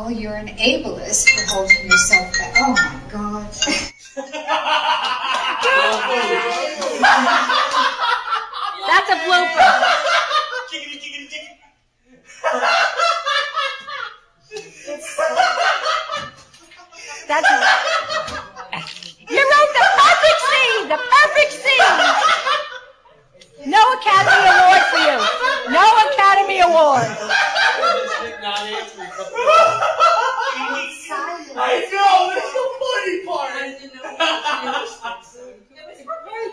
Oh, you're an ableist for holding yourself back. Oh my God. That's a blooper. That's you wrote the perfect scene. The perfect scene. No Academy Award for you. No Academy Award. I know, that's the funny part.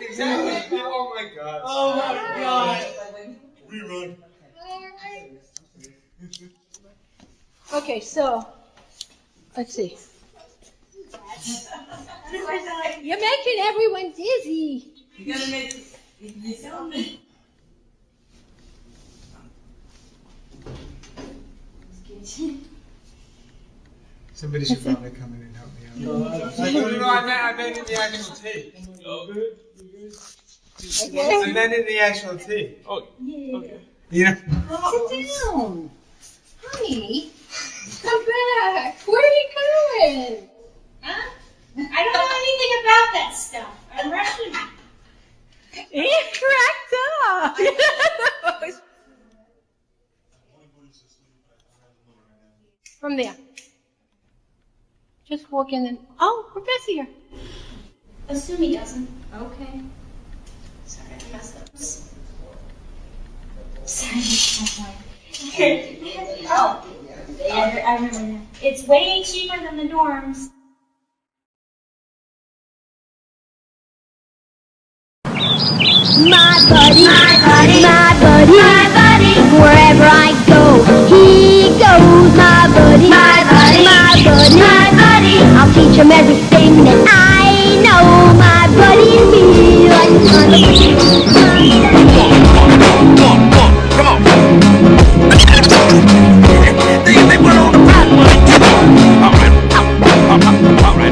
Exactly. Oh my God. Oh my God. Rerun. Okay, so let's see. You're making everyone dizzy. You gotta make it. Somebody should probably come in and help me out. I meant in the actual tape. Oh, good. Okay. I meant in the actual tape. Oh, okay. You know? Sit down. Honey, come back. Where are you going? Huh? I don't know anything about that stuff. I'm Russian. He cracked up. From there. Just walk in and, oh, Professor here. Assume he doesn't. Okay. Sorry, I messed up. Sorry. Oh, yeah, I remember now. It's way cheaper than the dorms. My buddy, my buddy, my buddy, my buddy. Wherever I go, he goes. My buddy, my buddy, my buddy, my buddy. I'll teach him everything that I know. My buddy and me, like the sun of Come on. They went on the path,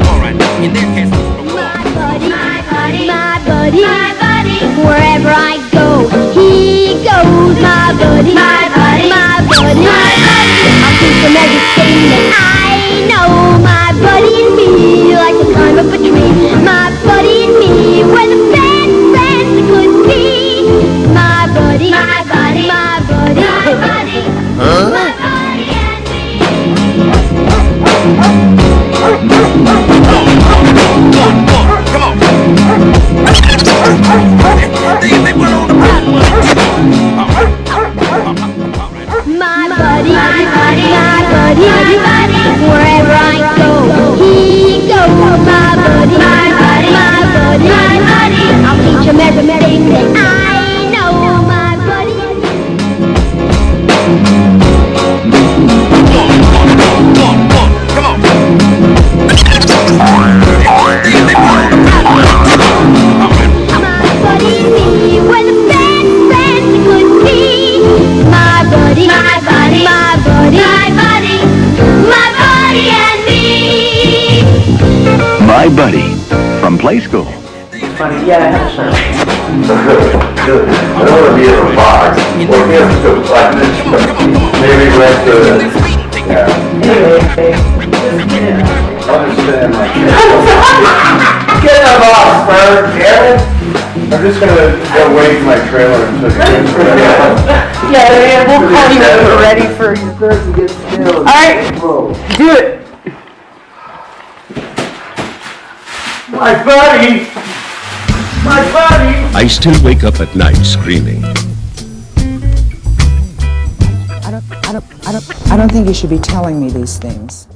all right. In their case, my buddy, my buddy, my buddy, my buddy. Wherever I go, he goes. My buddy, my buddy, my buddy, my buddy. I'll teach him everything that I know. My buddy and me, like the climb up a tree. My buddy and me, we're the best friends we could be. My buddy, my buddy, my buddy, my buddy. Huh? My buddy and me. Come on. They went on the path, My buddy, my buddy, my buddy, my buddy. Wherever I go, he goes. My buddy, my buddy, my buddy, my buddy. I'll teach him everything that I know. My buddy. Come on. My buddy and me, we're the best friends we could be. My buddy, my buddy, my buddy, my buddy and me. My buddy from play school. Funny, yeah, good. I don't want to be in a box. Well, we have to like this. Maybe let's understand my Get them off, Bird, damn it. I'm just gonna go wait in my trailer until you get ready. Yeah, we'll call you when we're ready for you. Alright, do it. My buddy! My buddy! I still wake up at night screaming. I don't think you should be telling me these things.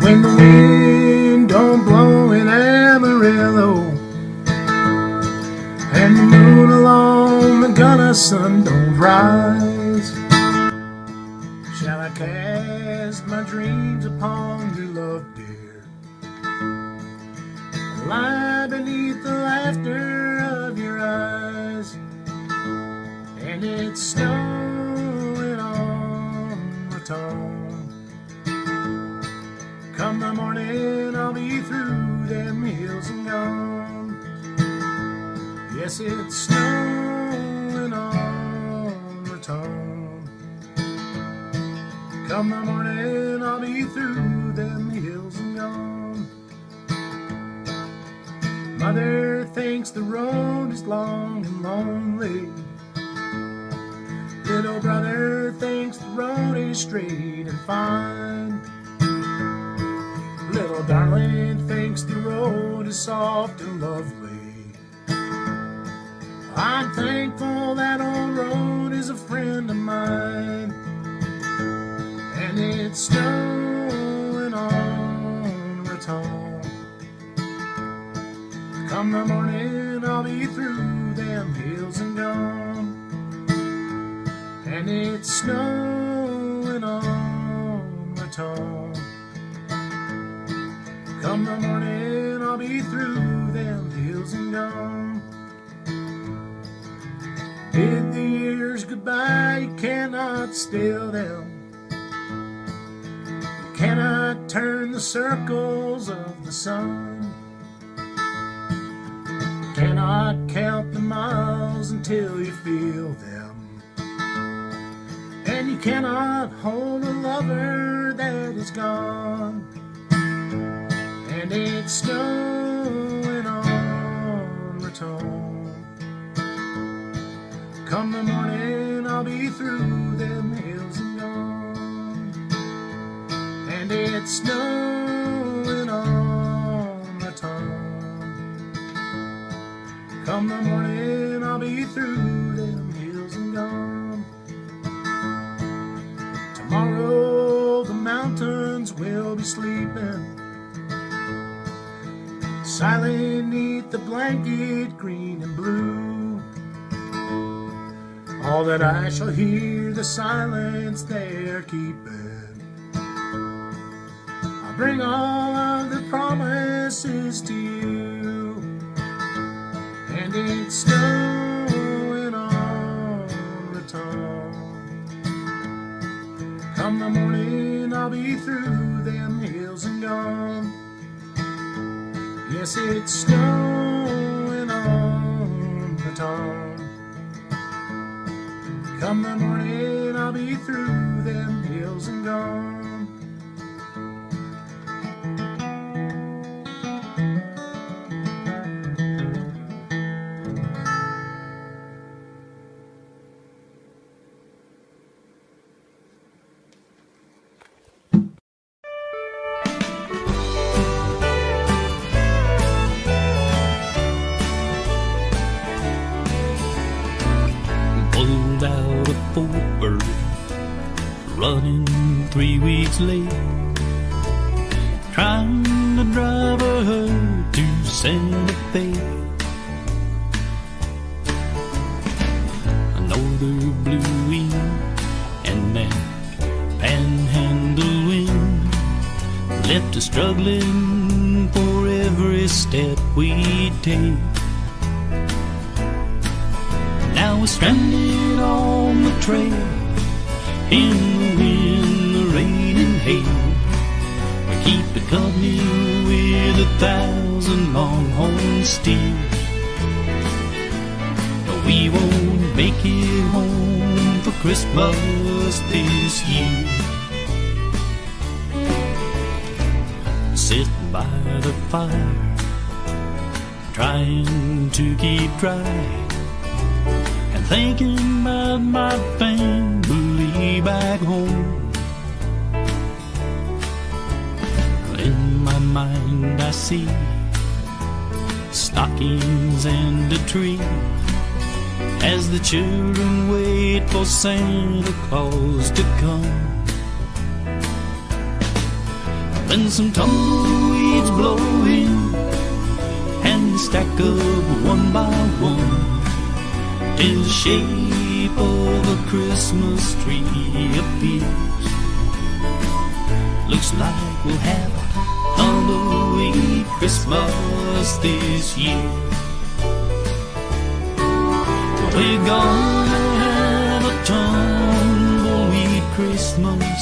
When the wind don't blow in Amarillo and the moon along the gunner sun don't rise, shall I cast my dreams upon your love, dear? lie beneath the laughter of your eyes, and it's snowing on the tongue. Come the morning, I'll be through them hills and gone. Yes, it's snowing on the tongue. Come the morning, I'll be through them hills and gone. Mother thinks the road is long and lonely. Little brother thinks the road is straight and fine. Little darling thinks the road is soft and lovely. I'm thankful that old road is a friend of mine. And it's snowing on the tongue. Come the morning, I'll be through them hills and gone. And it's snowing on the tongue. Come the morning, I'll be through them hills and gone. Bid the years goodbye, you cannot still them. You cannot turn the circles of the sun. You cannot count the miles until you feel them. And you cannot hold a lover that is gone. And it's snowing on the tongue. Come the morning, I'll be through them hills and gone. And it's snowing on the tongue. Come the morning, I'll be through them hills and gone. Tomorrow the mountains will be sleeping, silent neath the blanket green and blue. All that I shall hear the silence they're keeping. I bring all of the promises to you. And it's snowing on the tongue. Come the morning, I'll be through them hills and gone. Yes, it's snowing on the tongue. Come the morning, I'll be through them hills and gone. Running 3 weeks late, trying to drive her to Santa Fe. Another blue wind and that panhandle wind left us struggling for every step we take. Now we're stranded on the trail, in the wind, the rain and hail. We keep it company with 1,000 longhorn steers. But we won't make it home for Christmas this year. Sitting by the fire, trying to keep dry, and thinking about my family back home. In my mind I see stockings and a tree as the children wait for Santa Claus to come. Then some tumbleweeds blow in and stack up one by one till the shape of a Christmas tree appears. Looks like we'll have a tumbleweed Christmas this year. We're gonna have a tumbleweed Christmas.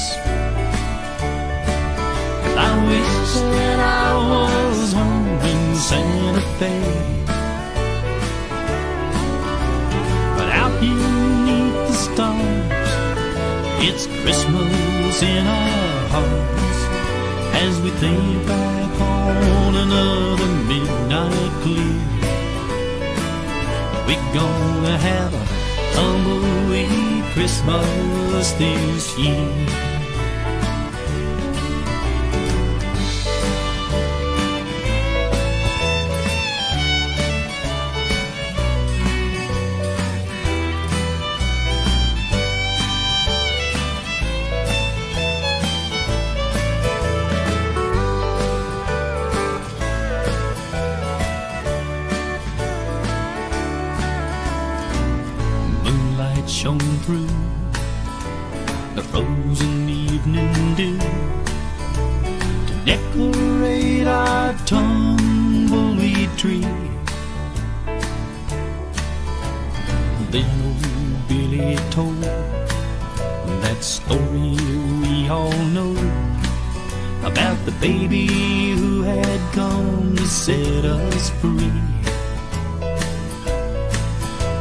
I wish that I was home in Santa Fe, but out beneath the stars, it's Christmas in our hearts as we think back on another midnight clear. We're gonna have a tumbleweed Christmas this year. Shone through the frozen evening dew to decorate our tumbleweed tree. Then old Billy told that story we all know about the baby who had come to set us free.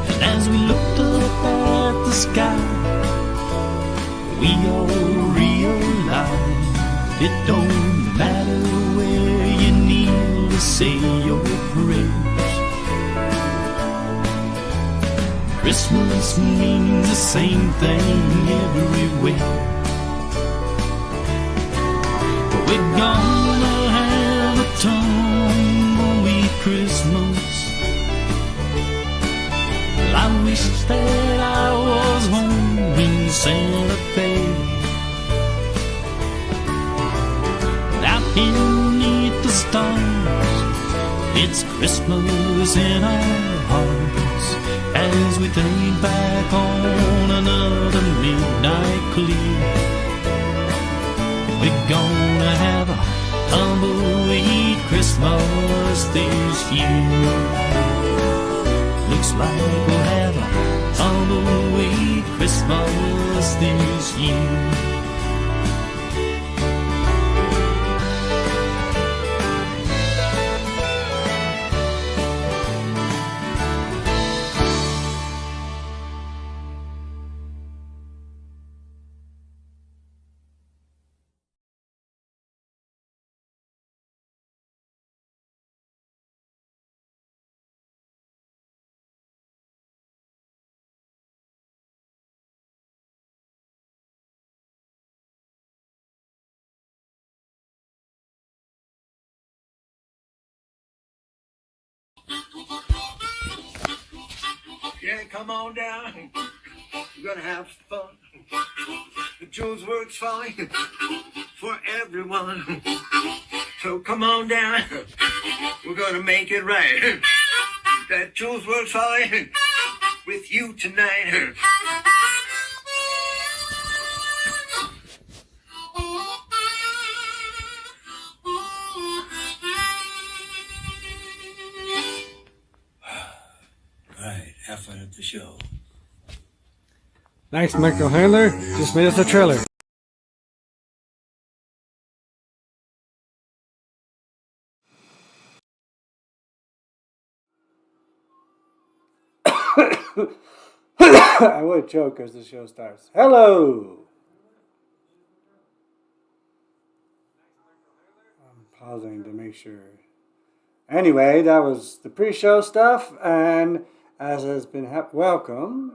And as we looked up at the sky, we all realized it don't matter where you kneel to say your prayers. Christmas means the same thing everywhere. But we're gonna have a tumbleweed Christmas. I wish that I was home in Santa Fe, out beneath the stars, it's Christmas in our hearts as we think back on another midnight clear. We're gonna have a tumbleweed Christmas this year. Looks like we'll have a tumbleweed Christmas this year. Yeah, come on down. We're gonna have fun. The Julesworks Folly for everyone. So come on down. We're gonna make it right. That Julesworks Folly with you tonight. Right, have fun at the show. Thanks, Michael Handler. Just made us a trailer. I would choke as the show starts. Hello! I'm pausing to make sure. Anyway, that was the pre-show stuff, and as has been welcome.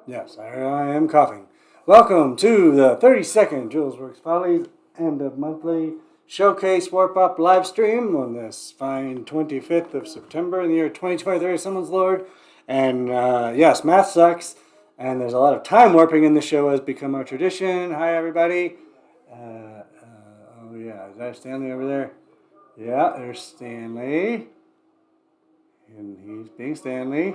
Yes, I am coughing. Welcome to the 32nd Julesworks Follies end of monthly showcase warp up live stream on this fine 25th of September in the year 2023. Someone's Lord. And yes, math sucks, and there's a lot of time warping in the show has become our tradition. Hi, everybody. Oh yeah, is that Stanley over there? Yeah, there's Stanley. And he's being Stanley.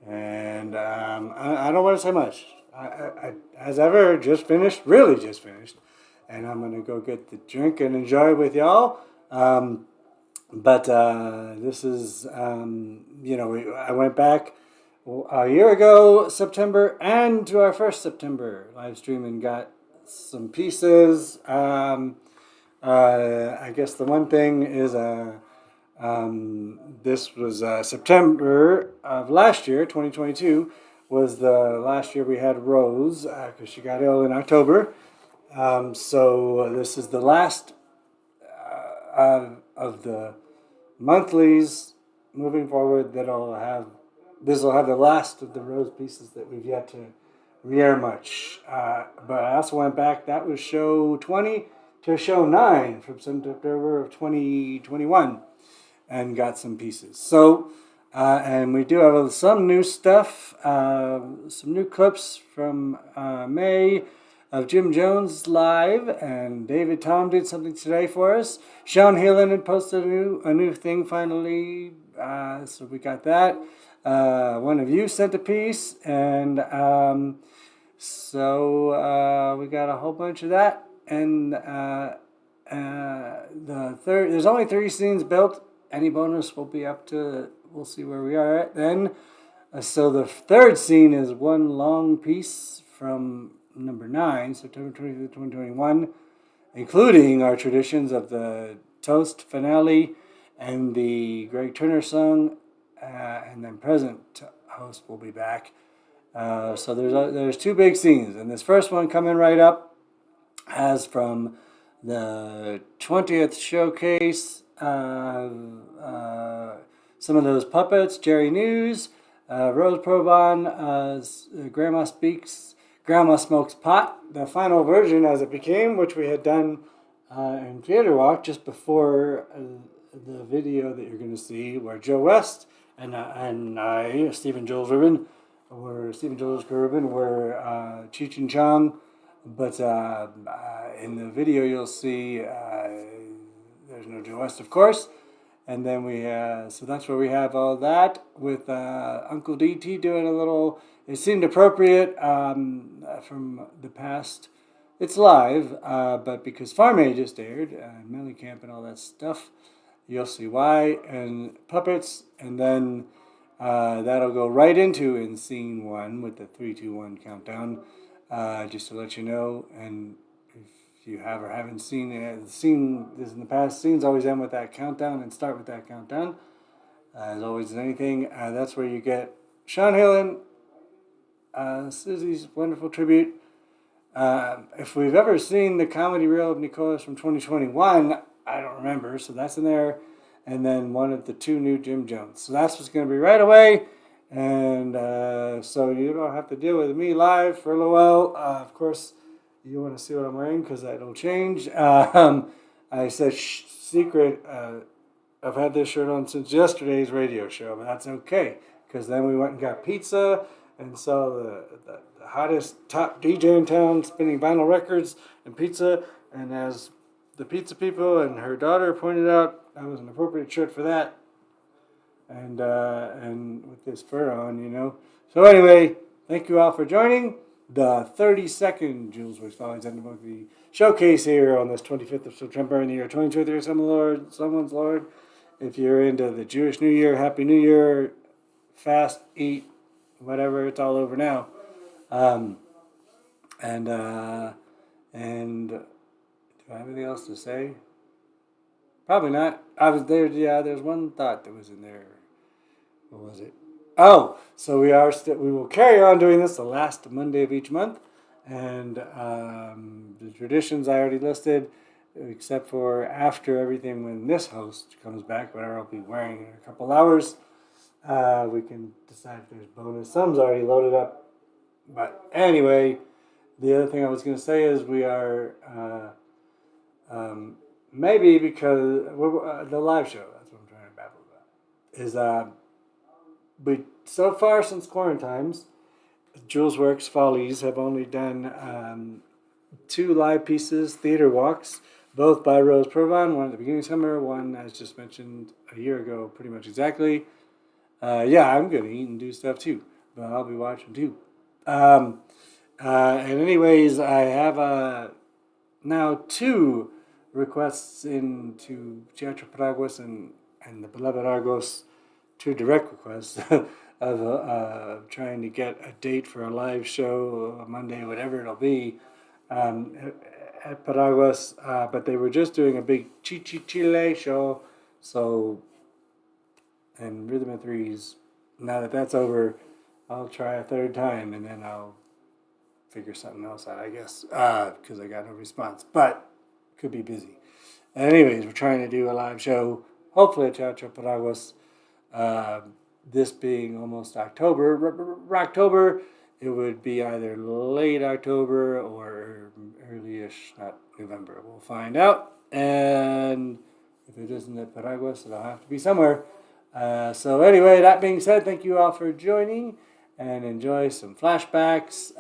And I don't want to say much. I as ever, just finished, really just finished, and I'm gonna go get the drink and enjoy it with y'all. But this is, I went back a year ago, September, and to our first September live stream and got some pieces. I guess the one thing is this was September of last year, 2022, was the last year we had Rose because she got ill in October. So this is the last of the monthlies moving forward. This will have the last of the Rose pieces that we've yet to re-air much. But I also went back. That was show 20 to show 9 from September of 2021 and got some pieces. So, and we do have some new stuff, some new clips from May of Jim Jones live, and David Tom did something today for us. Sean Heelan had posted a new thing finally, so we got that. One of you sent a piece, and so we got a whole bunch of that. And there's only 3 scenes built. Any bonus will be up to, we'll see where we are at then. So the third scene is one long piece from number 9, September 25th, 2021, including our traditions of the toast finale and the Greg Turner song, and then present host will be back. So there's 2 big scenes, and this first one coming right up as from the 20th showcase. Some of those puppets, Jerry News, Rose Provan, Grandma Smokes Pot, the final version as it became, which we had done in Theater Walk just before the video that you're going to see, where Joe West and I, Stephen Jules Rubin, were Cheech and Chong. But in the video you'll see there's no Joe West, of course. And then so that's where we have all that with Uncle DT doing a little, it seemed appropriate from the past. It's live, but because Farm Aid just aired, Melly Camp and all that stuff, you'll see why, and puppets, and then that'll go right into in scene 1 with the 3, 2, 1 countdown, just to let you know. And if you have or haven't seen this in the past, scenes always end with that countdown and start with that countdown. As always in anything, that's where you get Sean Heelan, Susie's wonderful tribute. If we've ever seen the comedy reel of Nicolas from 2021, I don't remember, so that's in there. And then one of the 2 new Jim Jones. So that's what's going to be right away. And so you don't have to deal with me live for a little while. Of course, you want to see what I'm wearing because that'll change. I said secret. I've had this shirt on since yesterday's radio show, but that's okay because then we went and got pizza and saw the hottest top DJ in town spinning vinyl records and pizza. And as the pizza people and her daughter pointed out, that was an appropriate shirt for that. And with this fur on, you know. So anyway, thank you all for joining the 32nd Julesworks Follies and the showcase here on this 25th of September in the year 2023. Someone's Lord. If you're into the Jewish New Year, Happy New Year, fast, eat, whatever. It's all over now. And do I have anything else to say? Probably not. I was there. Yeah, there's one thought that was in there. What was it? Oh, so we will carry on doing this the last Monday of each month, and the traditions I already listed, except for after everything when this host comes back, whatever I'll be wearing in a couple hours, we can decide if there's bonus. Some's already loaded up, but anyway, the other thing I was going to say is we are maybe because the live show. That's what I'm trying to babble about. Is we so far since quarantines, Julesworks Follies have only done 2 live pieces, theater walks, both by Rose Provan, one at the beginning of summer, one as just mentioned a year ago, pretty much exactly. Yeah, I'm gonna eat and do stuff too, but I'll be watching too. And anyways, I have now 2 requests into Teatro Paraguas and the Beloved Argos, 2 direct requests of trying to get a date for a live show, a Monday, whatever it'll be, at Paraguas, but they were just doing a big Chile show, so, and Rhythm and Threes, now that that's over, I'll try a 3rd time, and then I'll figure something else out, I guess, because I got no response, but could be busy. Anyways, we're trying to do a live show, hopefully at Teatro Paraguas, this being almost October, it would be either late October or early-ish, not November. We'll find out, and if it isn't at Paraguas, it'll have to be somewhere. So anyway, that being said, thank you all for joining, and enjoy some flashbacks.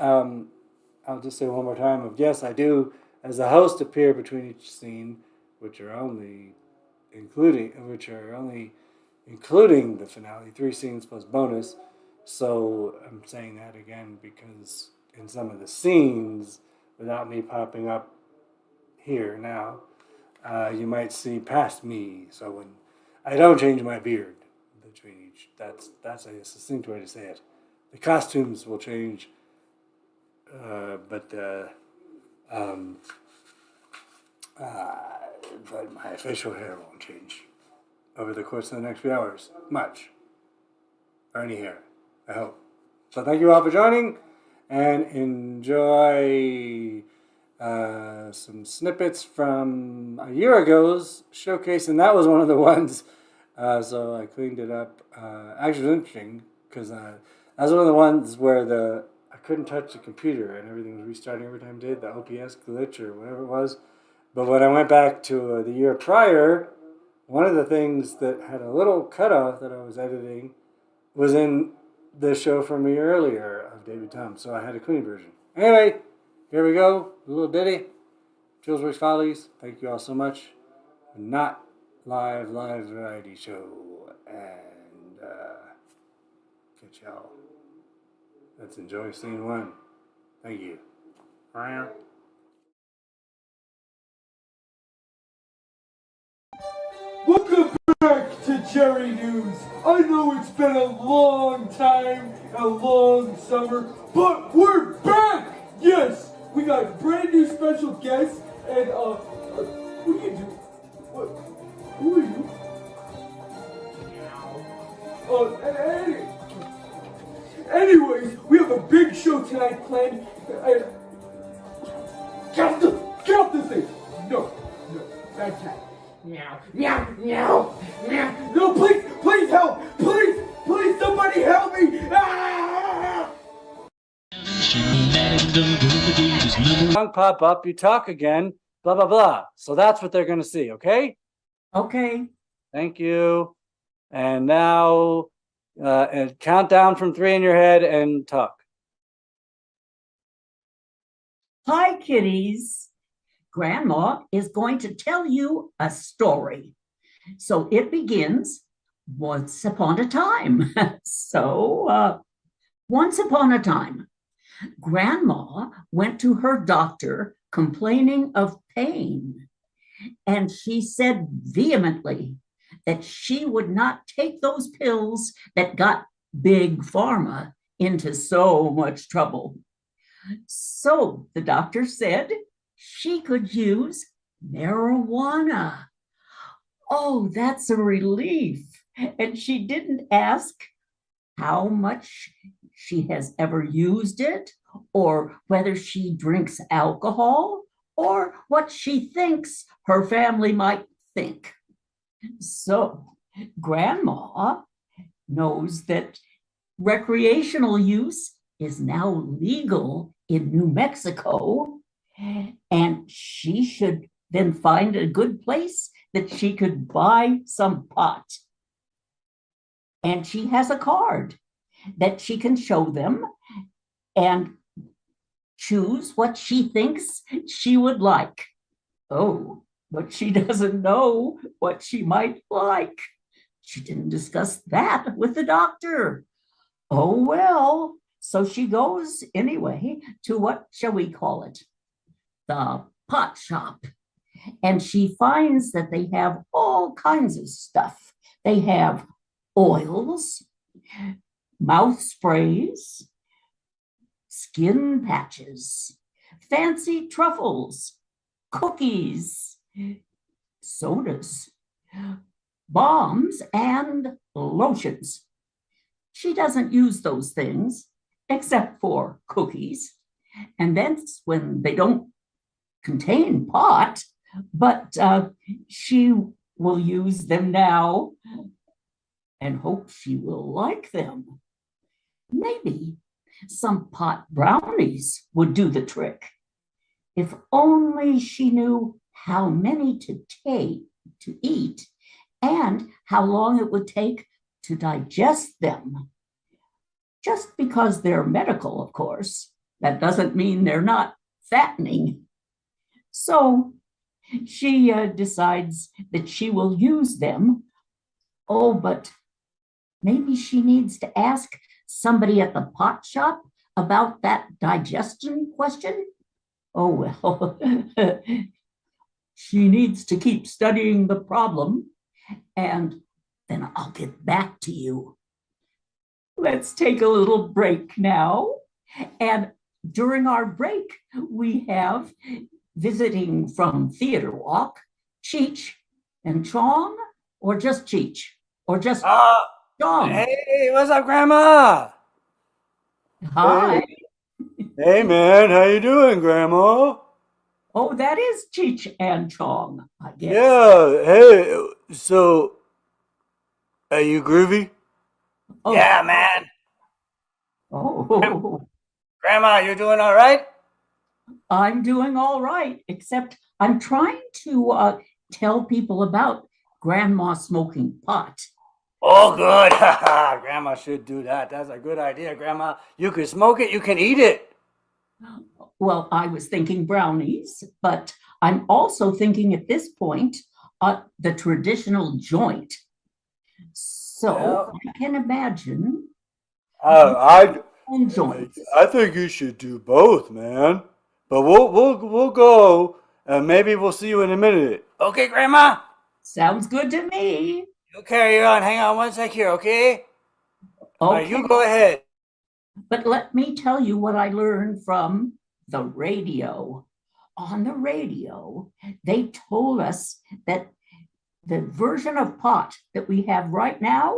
I'll just say one more time, yes, I do, as the host, appear between each scene, which are only including the finale, 3 scenes plus bonus. So I'm saying that again because in some of the scenes, without me popping up here now, you might see past me. So when I don't change my beard between each, that's a succinct way to say it. The costumes will change, but my facial hair won't change over the course of the next few hours. Much. Or any hair, I hope. So thank you all for joining, and enjoy some snippets from a year ago's showcase, and that was one of the ones, so I cleaned it up. Actually, it was interesting, because that was one of the ones where I couldn't touch the computer, and everything was restarting every time I did, the OPS glitch or whatever it was. But when I went back to the year prior, one of the things that had a little cutoff that I was editing was in the show from a year earlier of David Tom, so I had a clean version. Anyway, here we go, a little ditty. Julesworks Follies, thank you all so much. Not live variety show, and catch y'all. Let's enjoy scene 1. Thank you. Welcome back to Jerry News. I know it's been a long time, a long summer, but we're back! Yes, we got brand new special guests, and what do you do? What? Who are you? Anyways, we have a big show tonight planned. Get off this thing! No, bad cat. Meow, meow, meow, meow. No, please help! Please, somebody help me! Ah! Song pop up, you talk again, blah, blah, blah. So that's what they're going to see, okay? Okay. Thank you. And now, and count down from 3 in your head and talk. Hi, kitties. Grandma is going to tell you a story. So it begins once upon a time. Once upon a time, Grandma went to her doctor complaining of pain, and she said vehemently that she would not take those pills that got Big Pharma into so much trouble. So the doctor said she could use marijuana. Oh, that's a relief. And she didn't ask how much she has ever used it, or whether she drinks alcohol, or what she thinks her family might think. So Grandma knows that recreational use is now legal in New Mexico, and she should then find a good place that she could buy some pot. And she has a card that she can show them and choose what she thinks she would like. Oh, but she doesn't know what she might like. She didn't discuss that with the doctor. Oh, well, so she goes anyway to what shall we call it? The pot shop, and she finds that they have all kinds of stuff. They have oils, mouth sprays, skin patches, fancy truffles, cookies, sodas, balms, and lotions. She doesn't use those things except for cookies, and that's when they don't contain pot, but she will use them now and hope she will like them. Maybe some pot brownies would do the trick. If only she knew how many to eat and how long it would take to digest them. Just because they're medical, of course, that doesn't mean they're not fattening. So she decides that she will use them. Oh, but maybe she needs to ask somebody at the pot shop about that digestion question. Oh, well, she needs to keep studying the problem, and then I'll get back to you. Let's take a little break now. And during our break, we have visiting from Theater Walk, Cheech and Chong, or just Cheech, or just Chong. Hey, what's up, Grandma? Hi. Hey, man, how you doing, Grandma? Oh, that is Cheech and Chong, I guess. Yeah, hey, so, are you groovy? Oh. Yeah, man. Oh. Grandma, you doing all right? I'm doing all right, except I'm trying to tell people about Grandma smoking pot. Oh, good. Grandma should do that. That's a good idea, Grandma. You can smoke it, you can eat it. Well, I was thinking brownies, but I'm also thinking at this point the traditional joint. So I can imagine. I joints. I think you should do both, man. But we'll go, and maybe we'll see you in a minute. Okay, Grandma? Sounds good to me. You carry on. Hang on one sec here, okay? All right, you go ahead. But let me tell you what I learned from the radio. On the radio, they told us that the version of pot that we have right now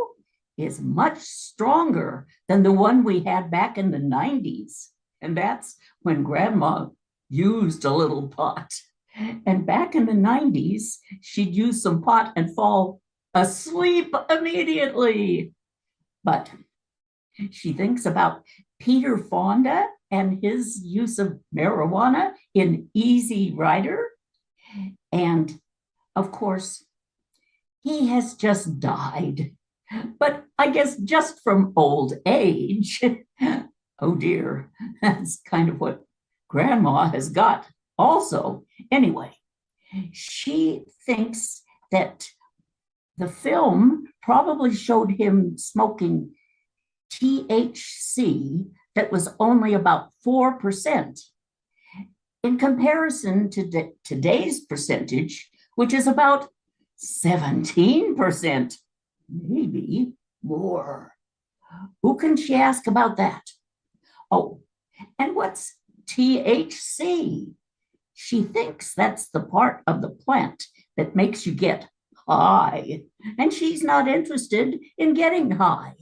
is much stronger than the one we had back in the 90s. And that's when Grandma used a little pot. And back in the 90s, she'd use some pot and fall asleep immediately. But she thinks about Peter Fonda and his use of marijuana in Easy Rider. And of course, he has just died. But I guess just from old age. Oh dear, that's kind of what Grandma has got also. Anyway, she thinks that the film probably showed him smoking THC that was only about 4% in comparison to today's percentage, which is about 17%, maybe more. Who can she ask about that? Oh, and what's THC? She thinks that's the part of the plant that makes you get high, and she's not interested in getting high.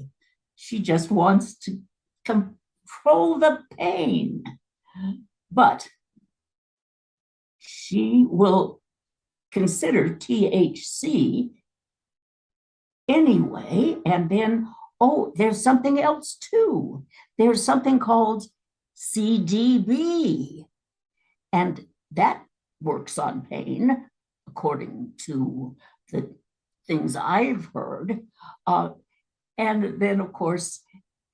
She just wants to control the pain. But she will consider THC anyway, and then, oh, there's something else too. There's something called CDB, and that works on pain, according to the things I've heard. And then, of course,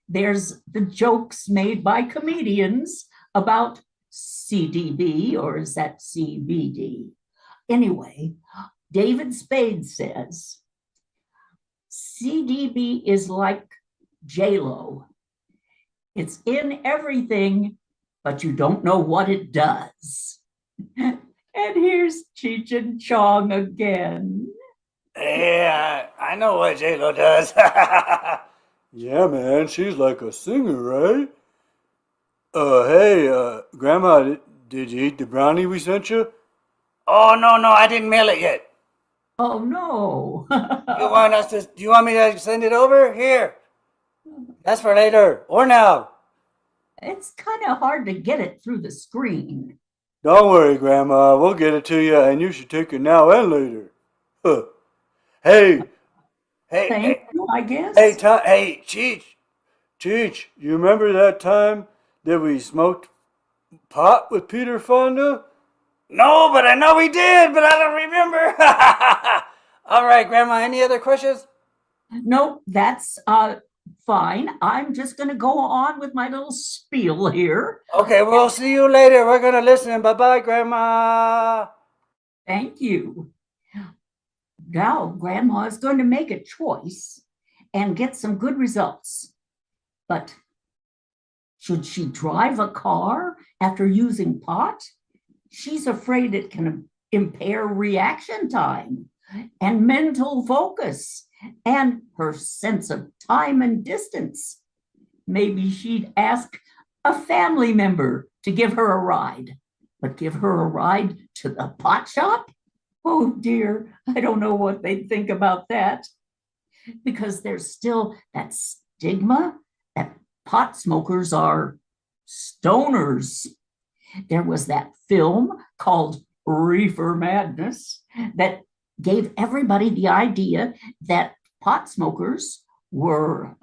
there's the jokes made by comedians about CDB, or is that CBD? Anyway, David Spade says, CDB is like J-Lo. It's in everything, but you don't know what it does. And here's Cheech and Chong again. Yeah, I know what J-Lo does. Yeah, man, she's like a singer, right? Hey, Grandma, did you eat the brownie we sent you? Oh, no, I didn't mail it yet. Oh no. Do you want me to send it over? Here. That's for later, or now. It's kind of hard to get it through the screen. Don't worry, Grandma, we'll get it to you, and you should take it now and later. Huh. Hey, Thank you, I guess. Hey, Cheech, you remember that time that we smoked pot with Peter Fonda? No, but I know we did, but I don't remember. All right, Grandma, any other questions? Nope, that's fine. I'm just going to go on with my little spiel here. Okay, we'll see you later. We're going to listen. Bye-bye, Grandma. Thank you. Now, Grandma is going to make a choice and get some good results. But should she drive a car after using pot? She's afraid it can impair reaction time and mental focus and her sense of time and distance. Maybe she'd ask a family member to give her a ride, but give her a ride to the pot shop? Oh dear, I don't know what they'd think about that. Because there's still that stigma that pot smokers are stoners. There was that film called Reefer Madness that gave everybody the idea that pot smokers were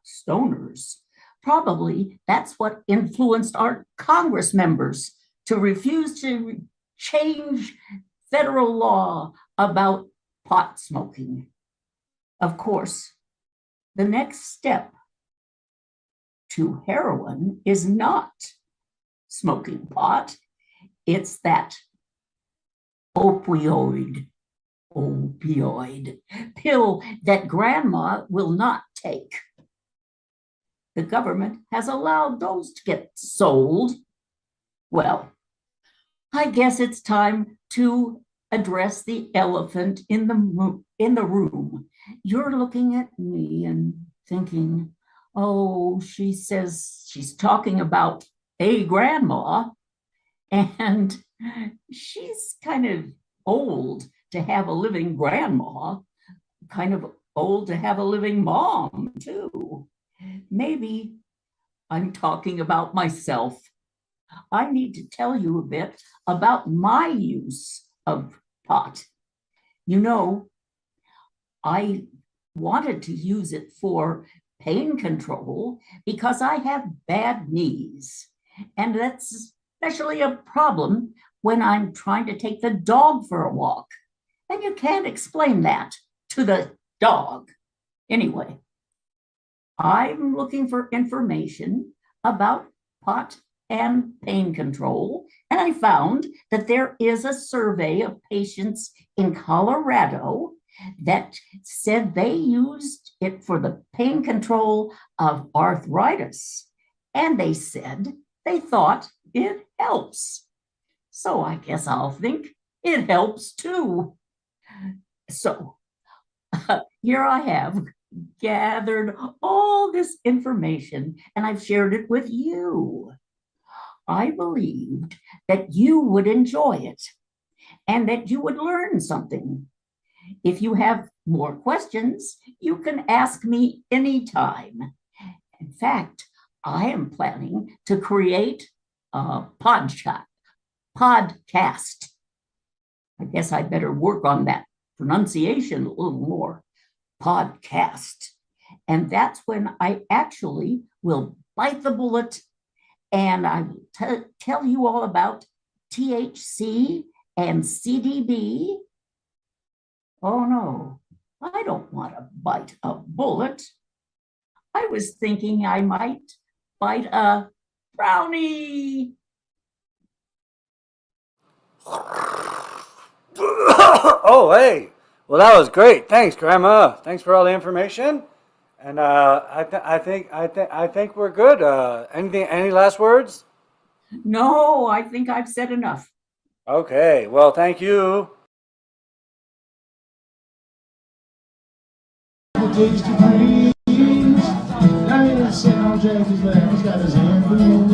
stoners. Probably that's what influenced our Congress members to refuse to change federal law about pot smoking. Of course, the next step to heroin is not smoking pot. It's that opioid pill that Grandma will not take. The government has allowed those to get sold. Well, I guess it's time to address the elephant in the room. You're looking at me and thinking, oh, she says she's talking about a grandma, and she's kind of old to have a living grandma, kind of old to have a living mom, too. Maybe I'm talking about myself. I need to tell you a bit about my use of pot. You know, I wanted to use it for pain control because I have bad knees. And that's especially a problem when I'm trying to take the dog for a walk. And you can't explain that to the dog. Anyway, I'm looking for information about pot and pain control, and I found that there is a survey of patients in Colorado that said they used it for the pain control of arthritis, and they said they thought it helps. So I guess I'll think it helps too. So here I have gathered all this information and I've shared it with you. I believed that you would enjoy it and that you would learn something. If you have more questions, you can ask me anytime. In fact, I am planning to create a podcast. I guess I better work on that pronunciation a little more. Podcast. And that's when I actually will bite the bullet and I will tell you all about THC and CDB. Oh no, I don't want to bite a bullet. I was thinking I might bite a brownie. Oh, hey. Well, that was great. Thanks, Grandma. Thanks for all the information. And I think we're good. Any last words? No, I think I've said enough. Okay, well, thank you. Tasty breeze. Now he's sitting on Jackie's lap. He's got his hand in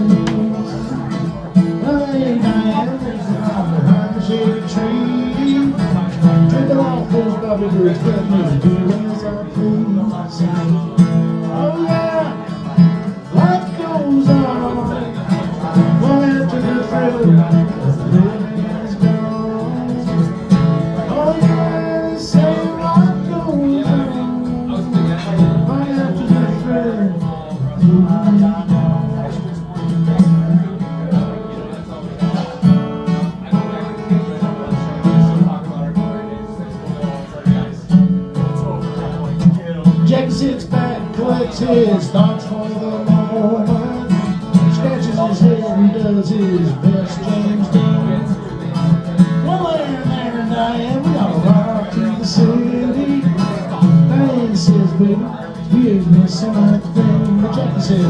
Hey, Diane, behind the shady tree. Drinking off those Bobby Birds, good music, doing as I please. Oh yeah, life goes on. One after the thrill, living is gone. Oh yeah, say life goes on. One after the thrill, Jack sits back, collects his thoughts for the moment, scratches his head and does his best James Dean. Well, there, Diane, we gotta rock to the city. Diane says, baby, we ain't missing a thing. But Jackie says,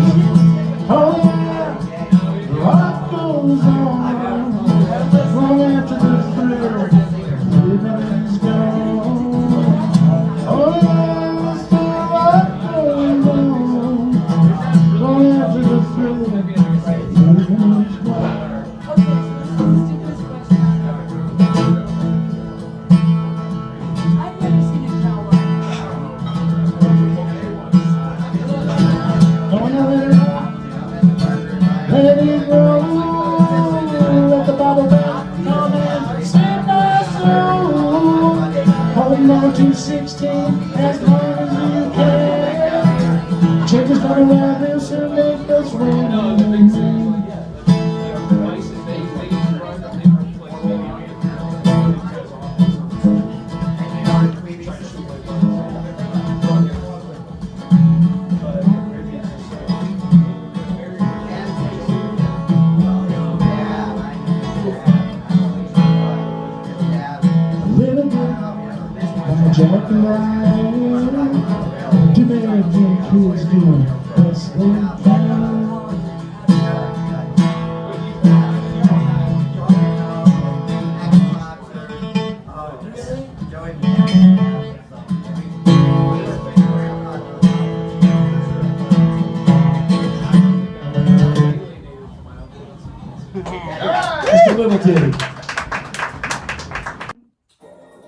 oh yeah, life goes on. Long after the thrill, living is gone. Oh yeah. Holding on to 16 as long as you can. Check us on around this and make us win. Jack and I, too many kids doing best they can. Mr. Littleton.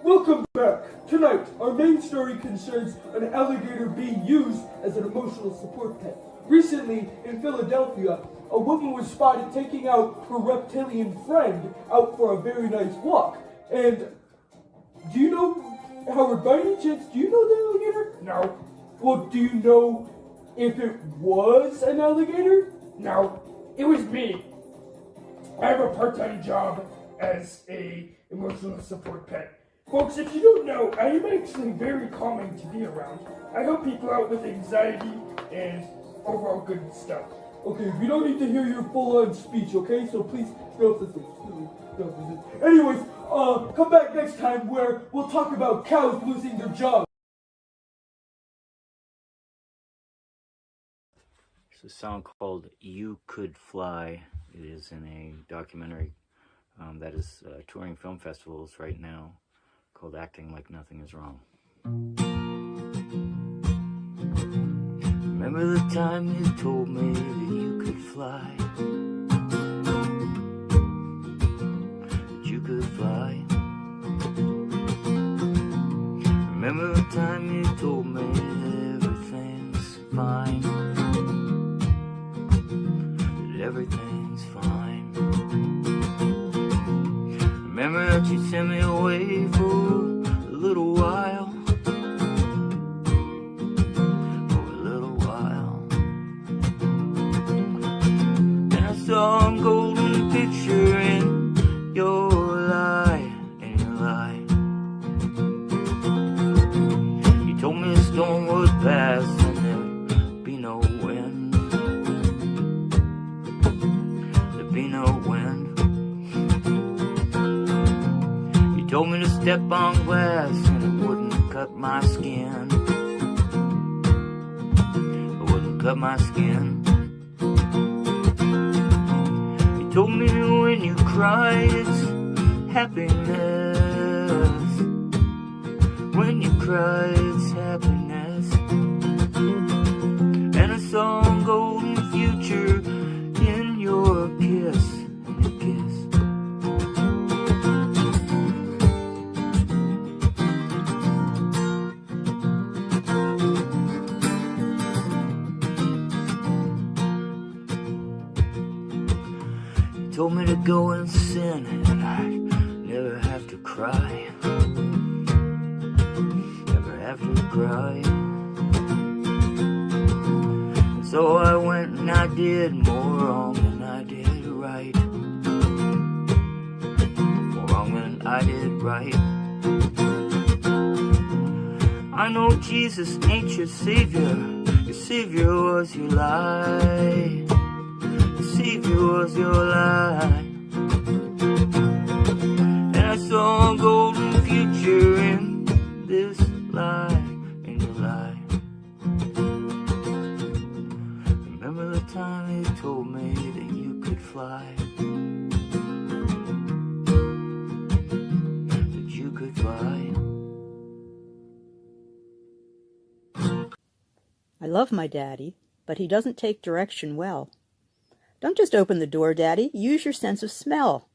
Welcome back. Tonight, our main story concerns an alligator being used as an emotional support pet. Recently, in Philadelphia, a woman was spotted taking out her reptilian friend out for a very nice walk. And do you know, Howard, by any chance, do you know the alligator? No. Well, do you know if it was an alligator? No, it was me. I have a part-time job as a emotional support pet. Folks, if you don't know, I am actually very calming to be around. I help people out with anxiety and overall good stuff. Okay, we don't need to hear your full-on speech, okay? So please, go for this. Anyways, come back next time where we'll talk about cows losing their jobs. It's a song called You Could Fly. It is in a documentary that is touring film festivals right now, called Acting Like Nothing Is Wrong. Remember the time you told me that you could fly? That you could fly? Remember the time you told me that everything's fine? That everything's fine? Remember that you sent me away for a little while? For a little while. And I saw a golden picture in your lie, in your lie. You told me the storm would pass and there'd be no wind. There'd be no wind. Told me to step on glass and it wouldn't cut my skin. It wouldn't cut my skin. You told me when you cry it's happiness. When you cry, it's happiness. And I saw a golden future in your kiss, in your kiss. You told me to go and sin, and I'd never have to cry. Never have to cry. And so I went and I did more wrong than I did right. More wrong than I did right. I know Jesus ain't your savior. Your savior was your lie. Your savior was your lie. And I saw a golden future in this lie, in your lie. Remember the time you told me that you could fly? That you could fly. I love my daddy, but he doesn't take direction well. Don't just open the door, Daddy. Use your sense of smell.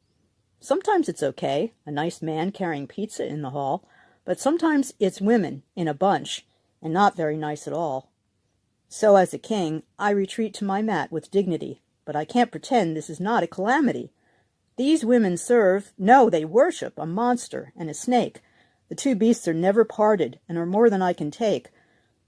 Sometimes it's okay, a nice man carrying pizza in the hall, but sometimes it's women in a bunch, and not very nice at all. So as a king, I retreat to my mat with dignity, but I can't pretend this is not a calamity. These women serve, no, they worship a monster and a snake. The two beasts are never parted and are more than I can take.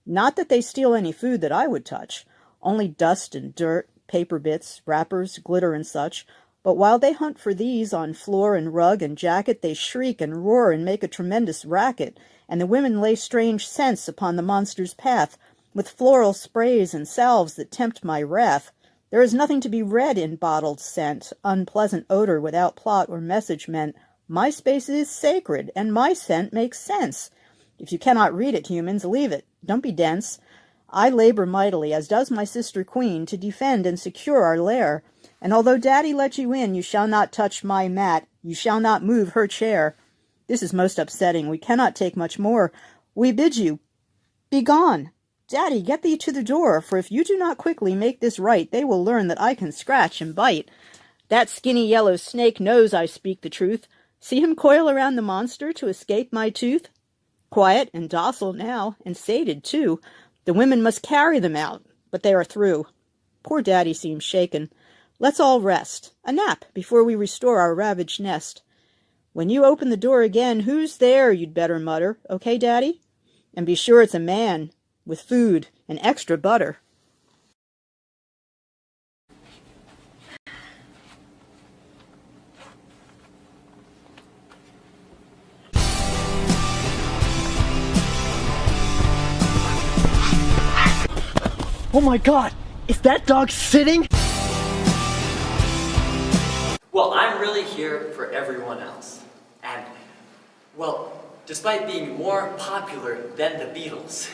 Not that they steal any food that I would touch, only dust and dirt, paper bits, wrappers, glitter and such. But while they hunt for these on floor and rug and jacket, they shriek and roar and make a tremendous racket, and the women lay strange scents upon the monster's path, with floral sprays and salves that tempt my wrath. There is nothing to be read in bottled scent, unpleasant odor without plot or message meant. My space is sacred, and my scent makes sense. If you cannot read it, humans, leave it. Don't be dense. I labor mightily, as does my sister Queen, to defend and secure our lair. And although Daddy let you in, you shall not touch my mat. You shall not move her chair. This is most upsetting. We cannot take much more. We bid you, be gone. Daddy, get thee to the door, for if you do not quickly make this right, they will learn that I can scratch and bite. That skinny yellow snake knows I speak the truth. See him coil around the monster to escape my tooth? Quiet and docile now, and sated too. The women must carry them out, but they are through. Poor Daddy seems shaken. Let's all rest, a nap, before we restore our ravaged nest. When you open the door again, who's there, you'd better mutter, okay, Daddy? And be sure it's a man, with food and extra butter. Oh my god, is that dog sitting? Well, I'm really here for everyone else. And, well, despite being more popular than the Beatles.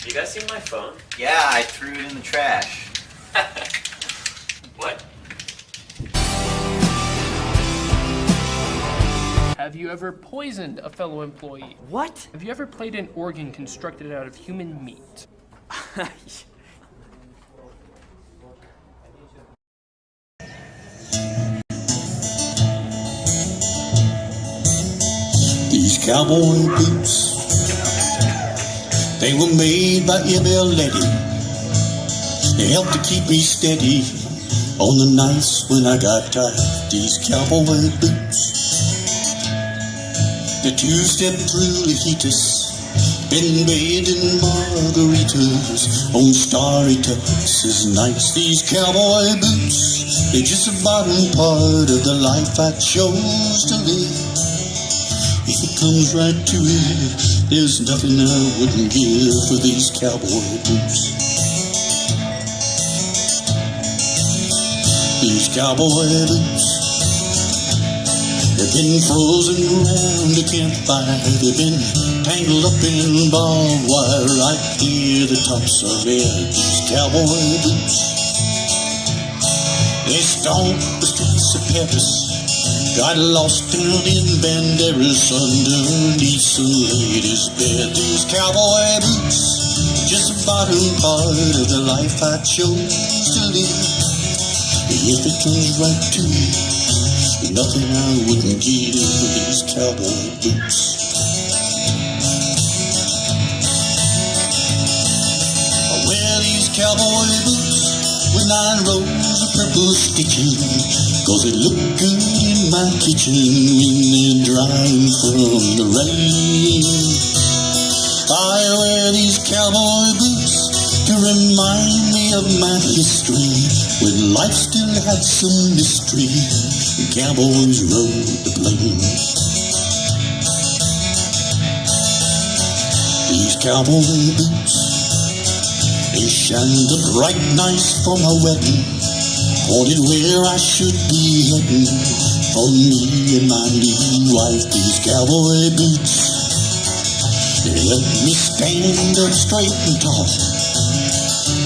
You guys seen my phone? Yeah, I threw it in the trash. What? Have you ever poisoned a fellow employee? What? Have you ever played an organ constructed out of human meat? These cowboy boots, they were made by Letty. They helped to keep me steady on the nights when I got tired. These cowboy boots, the two-step through Lajitas, been bathed in margaritas on starry Texas nights. These cowboy boots, they're just a bottom part of the life I chose to live. If it comes right to it, there's nothing I wouldn't give for these cowboy boots. These cowboy boots, They've been frozen round the campfire. They've been tangled up in barbed wire. Right here, the tops of these cowboy boots. They stomped the streets of Paris, got lost down in Banderas underneath some lady's bed. These cowboy boots, just the bottom part of the life I chose to live. If it comes right to it, nothing I wouldn't give for these cowboy boots. I wear these cowboy boots with 9 rows of purple stitching, 'cause it look good in my kitchen when they're drying from the rain. I wear these cowboy boots to remind me of my history, when life still had some mystery, the cowboys rode the plain. These cowboy boots, they shined up right nice for my wedding, pointed where I should be heading, for me and my new wife. These cowboy boots, they let me stand up straight and tall,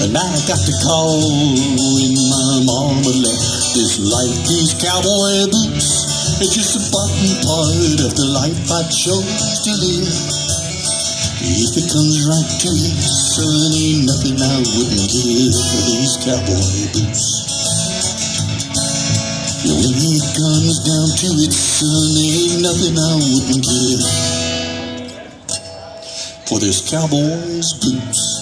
and I got the call when my mama left this life. These cowboy boots, it's just the bottom part of the life I chose to live. If it comes right to it, son, ain't nothing I wouldn't give for these cowboy boots. When it comes down to it, son, ain't nothing I wouldn't give for this cowboy's boots.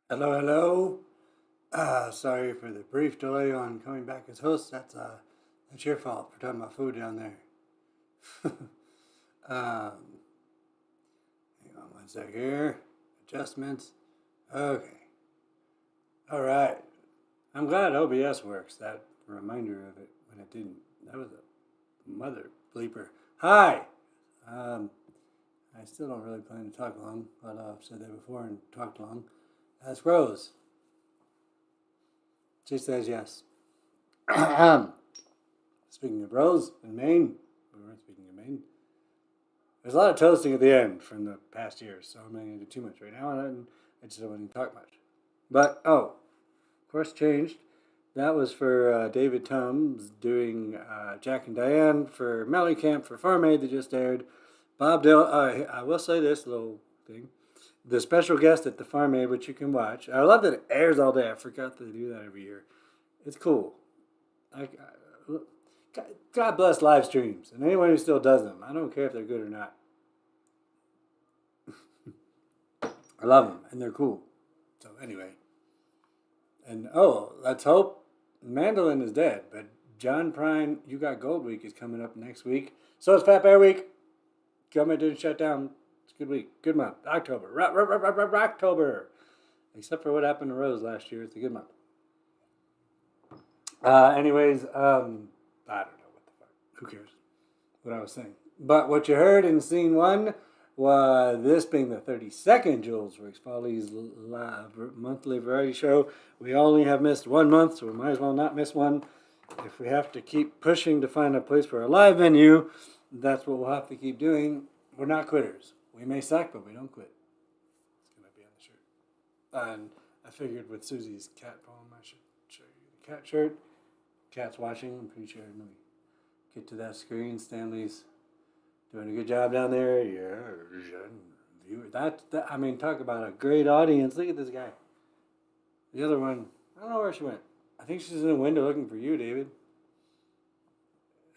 Hello, hello. Sorry for the brief delay on coming back as host. That's your fault for talking about food down there. Hang on one sec here. Adjustments. Okay. All right. I'm glad OBS works. That reminder of it when it didn't. That was a mother bleeper. Hi. I still don't really plan to talk long, but I've said that before and talked long. That's Rose. She says yes. Speaking of Rose in Maine, we weren't speaking of Maine. There's a lot of toasting at the end from the past years, so I'm not going to do too much right now, and I just don't want to talk much. But, of course, changed. That was for David Tums doing Jack and Diane for Melly Camp for Farm Aid that just aired. Bob Dylan, I will say this little thing. The special guest at the Farm Aid, which you can watch. I love that it airs all day. I forgot that they do that every year. It's cool. God bless live streams and anyone who still does them. I don't care if they're good or not. I love them and they're cool. So anyway. And let's hope Mandolin is dead. But John Prine, You Got Gold Week is coming up next week. So is Fat Bear Week. Government didn't shut down. It's a good week. Good month. October. October. Except for what happened to Rose last year. It's a good month. Anyways, I don't know what the fuck. Who cares what I was saying? But what you heard in scene 1 was this being the 32nd Julesworks Follies live monthly variety show. We only have missed 1 month, so we might as well not miss one. If we have to keep pushing to find a place for a live venue, that's what we'll have to keep doing. We're not quitters. We may suck, but we don't quit. It's going to be on the shirt. And I figured with Susie's cat poem, I should show you the cat shirt. Cat's watching. I'm pretty sure. Let me get to that screen. Stanley's doing a good job down there. Yeah, viewer. That I mean, talk about a great audience. Look at this guy. The other one, I don't know where she went. I think she's in the window looking for you, David.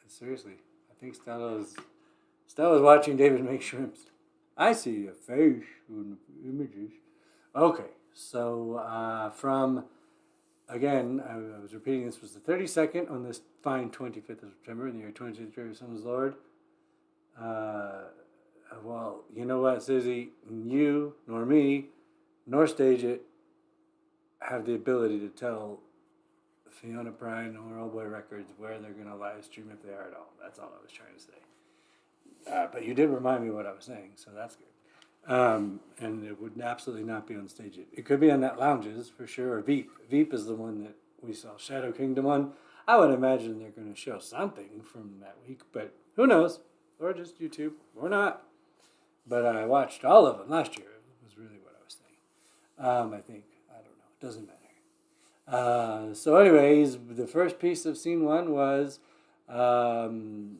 Seriously, I think Stella's watching David make shrimps. I see a face in the images. Okay, so from. Again, I was repeating, this was the 32nd on this fine 25th of September in the year 2023 of Son's Lord. Well, you know what, Susie? You, nor me, nor Stage It, have the ability to tell Fiona Prine or Old Boy Records where they're going to live stream if they are at all. That's all I was trying to say. But you did remind me what I was saying, so that's good. And it would absolutely not be on stage. It could be on that lounges for sure. Or Veep. Veep is the one that we saw Shadow Kingdom on. I would imagine they're going to show something from that week, but who knows? Or just YouTube, or not. But I watched all of them last year. It was really what I was saying. I think. I don't know. It doesn't matter. So anyways, the first piece of scene one was from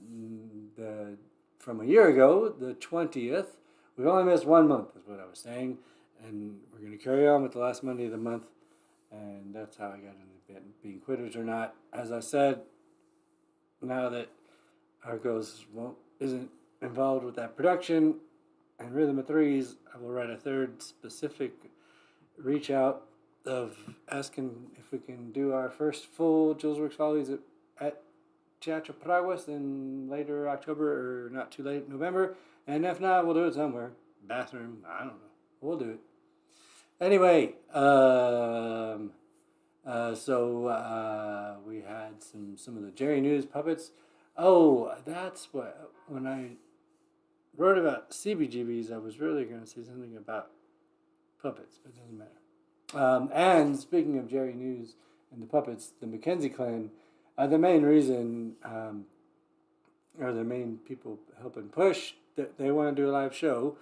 a year ago, the 20th. We've only missed 1 month, is what I was saying. And we're going to carry on with the last Monday of the month. And that's how I got into being quitters or not. As I said, now that Argos isn't involved with that production and Rhythm of Threes, I will write a third specific reach out of asking if we can do our first full Julesworks Follies at Teatro Paraguas in later October or not too late November. And if not, we'll do it somewhere. Bathroom, I don't know. We'll do it. Anyway, so we had some of the Jerry News puppets. Oh, that's what, when I wrote about CBGBs, I was really going to say something about puppets, but it doesn't matter. And speaking of Jerry News and the puppets, the Mackenzie clan, the main reason, or the main people helping push that they want to do a live show.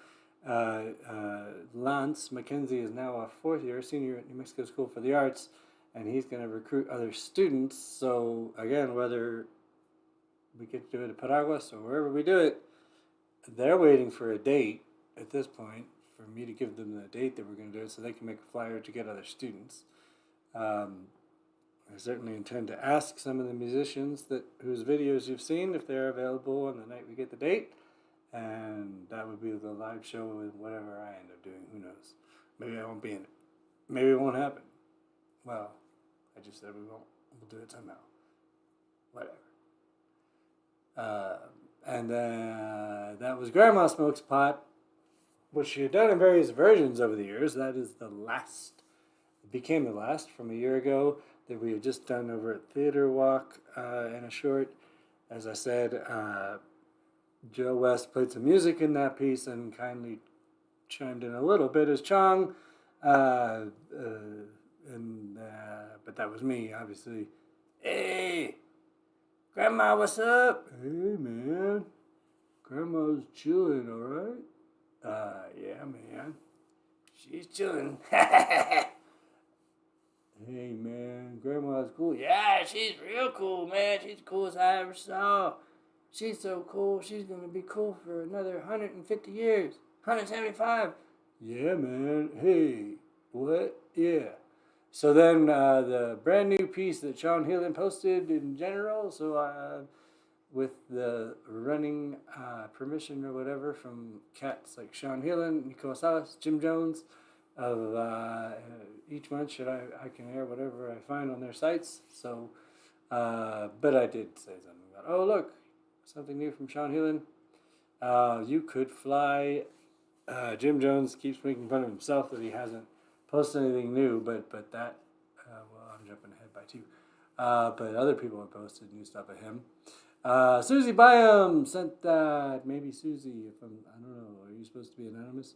Lance Mackenzie is now a fourth year senior at New Mexico School for the Arts, and he's going to recruit other students. So again, whether we get to do it at Paraguas or wherever we do it, they're waiting for a date at this point for me to give them the date that we're going to do it so they can make a flyer to get other students. I certainly intend to ask some of the musicians whose videos you've seen if they're available on the night we get the date. And that would be the live show with whatever I end up doing. Who knows? Maybe I won't be in it. Maybe it won't happen. Well, I just said we won't. We'll do it somehow. Whatever. And that was Grandma Smokes Pot, which she had done in various versions over the years. That is the last, it became the last from a year ago that we had just done over at Theater Walk in a short. As I said, Joe West played some music in that piece and kindly chimed in a little bit as Chong. But that was me, obviously. Hey, Grandma, what's up? Hey, man. Grandma's chilling, all right? Yeah, man. She's chilling. Hey, man. Grandma's cool. Yeah, she's real cool, man. She's the coolest I ever saw. She's so cool, she's going to be cool for another 150 years. 175. Yeah, man. Hey, what? Yeah. So then the brand new piece that Sean Heelan posted in general, so with the running permission or whatever from cats like Sean Heelan, Nico Salas, Jim Jones, of each month I can air whatever I find on their sites. So, but I did say something about, oh, look, something new from Sean Heelan. You could fly. Jim Jones keeps making fun of himself that he hasn't posted anything new, but that, well, I'm jumping ahead by two. But other people have posted new stuff of him. Susie Byam sent that. Maybe Susie, I don't know. Are you supposed to be anonymous?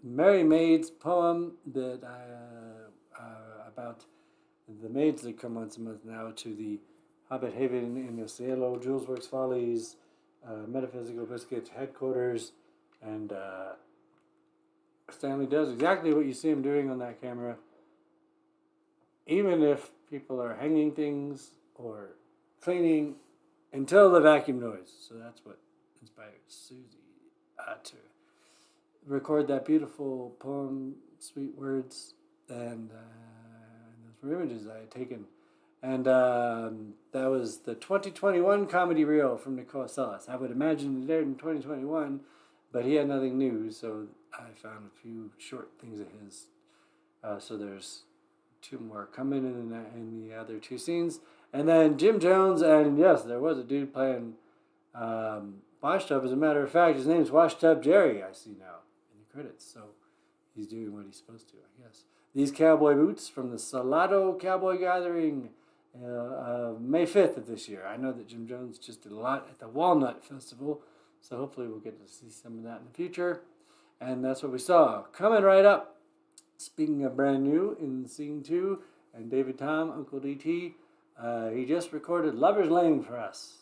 Mary Maid's poem that about the maids that come once a month now to the Hobbit Haven in the Cielo, Julesworks Follies, Metaphysical Biscuits headquarters, and Stanley does exactly what you see him doing on that camera. Even if people are hanging things or cleaning, until the vacuum noise. So that's what inspired Susie to record that beautiful poem, sweet words, and those were images I had taken. And that was the 2021 comedy reel from Nicole Salas. I would imagine it aired in 2021, but he had nothing new, so I found a few short things of his. So there's two more coming in the other two scenes. And then Jim Jones, and yes, there was a dude playing Washtub. As a matter of fact, his name's Washtub Jerry, I see now, in the credits. So he's doing what he's supposed to, I guess. These cowboy boots from the Salado Cowboy Gathering May 5th of this year. I know that Jim Jones just did a lot at the Walnut Festival, so hopefully we'll get to see some of that in the future. And that's what we saw. Coming right up, speaking of brand new, in Scene 2, and David Tom, Uncle DT, he just recorded Lover's Lane for us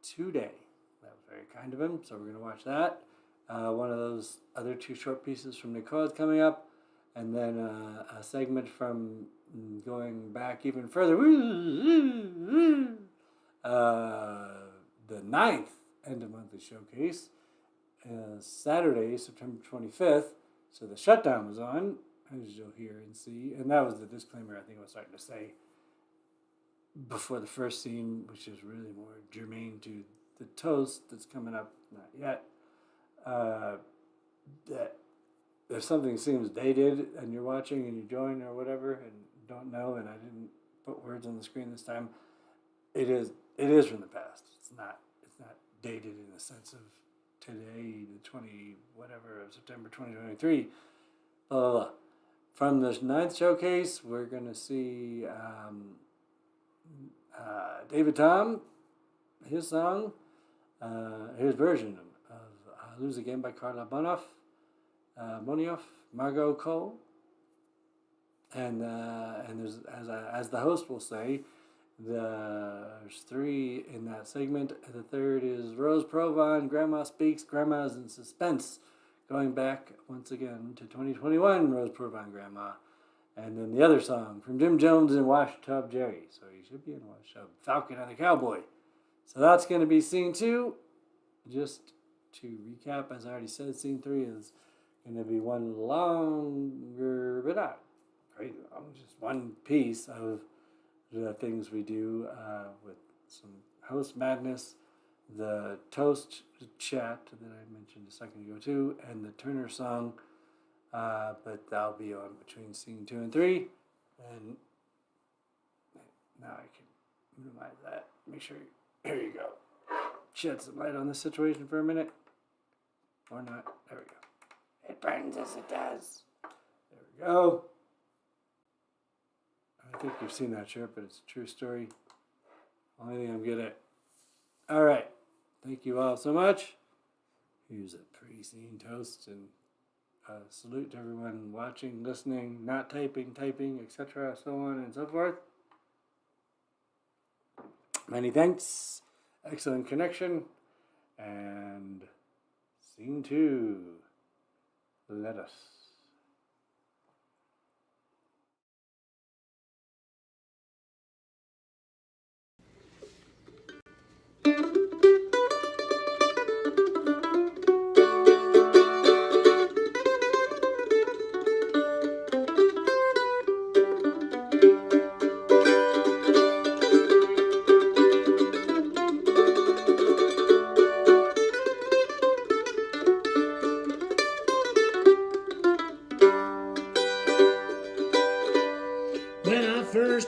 today. That was very kind of him, so we're going to watch that. One of those other 2 short pieces from Nicole is coming up, and then a segment from going back even further, the 9th end of monthly showcase, Saturday, September 25th. So the shutdown was on, as you'll hear and see, and that was the disclaimer I think I was starting to say before the first scene, which is really more germane to the toast that's coming up, not yet. That if something seems dated and you're watching and you join or whatever and don't know, and I didn't put words on the screen this time, it is from the past. It's not dated in the sense of today, the 20 whatever of September 2023. Blah, blah, blah. From the 9th showcase, we're gonna see David Tom, his song, his version of Lose Again by Carla Monioff, Margot Cole, and there's, as the host will say, there's 3 in that segment. The 3rd is Rose Provon, Grandma Speaks, Grandma's in Suspense, going back once again to 2021, Rose Provon, Grandma. And then the other song from Jim Jones and Washtub Jerry. So he should be in Washtub. Falcon and the Cowboy. So that's going to be Scene 2. Just to recap, as I already said, Scene 3 is going to be one longer, but not crazy long, just one piece of the things we do with some host madness, the toast chat that I mentioned a second ago too, and the Turner song. But that'll be on between Scene 2 and 3. And now I can minimize that. Make sure, here you go. Shed some light on this situation for a minute. Or not. There we go. It burns as it does. There we go. I think you've seen that shirt, but it's a true story. Only thing I'm good at. Alright. Thank you all so much. Here's a pre-scene toast and salute to everyone watching, listening, not typing, etc., so on and so forth. Many thanks. Excellent connection. And Scene 2. Let us.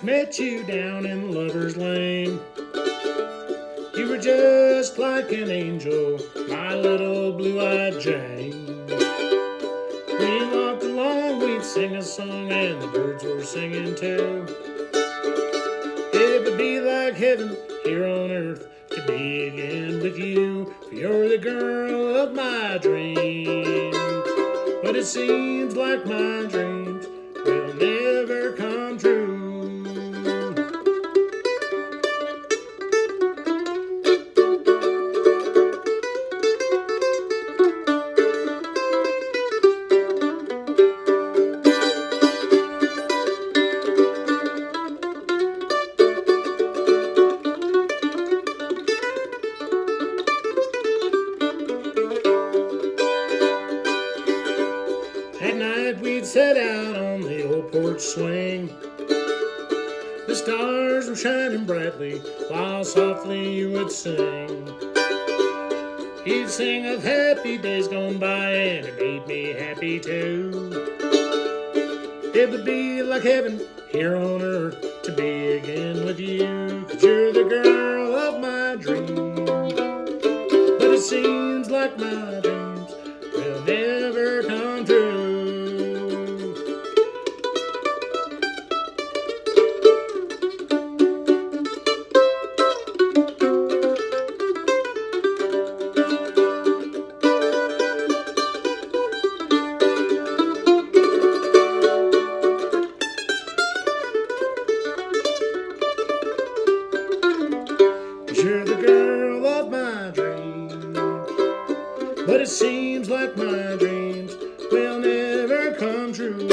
Met you down in Lover's Lane. You were just like an angel, my little blue-eyed Jane. When you walked along, we'd sing a song, and the birds were singing too. It would be like heaven here on earth to be again with you, for you're the girl of my dreams. But it seems like my dreams will never come true. Set out on the old porch swing. The stars were shining brightly while softly you would sing. You'd sing of happy days gone by, and it made me happy too. It would be like heaven here on earth to be again with you, 'cause you're the girl of my dreams. But it seems like my dreams will never come true. but it seems like my dreams will never come true.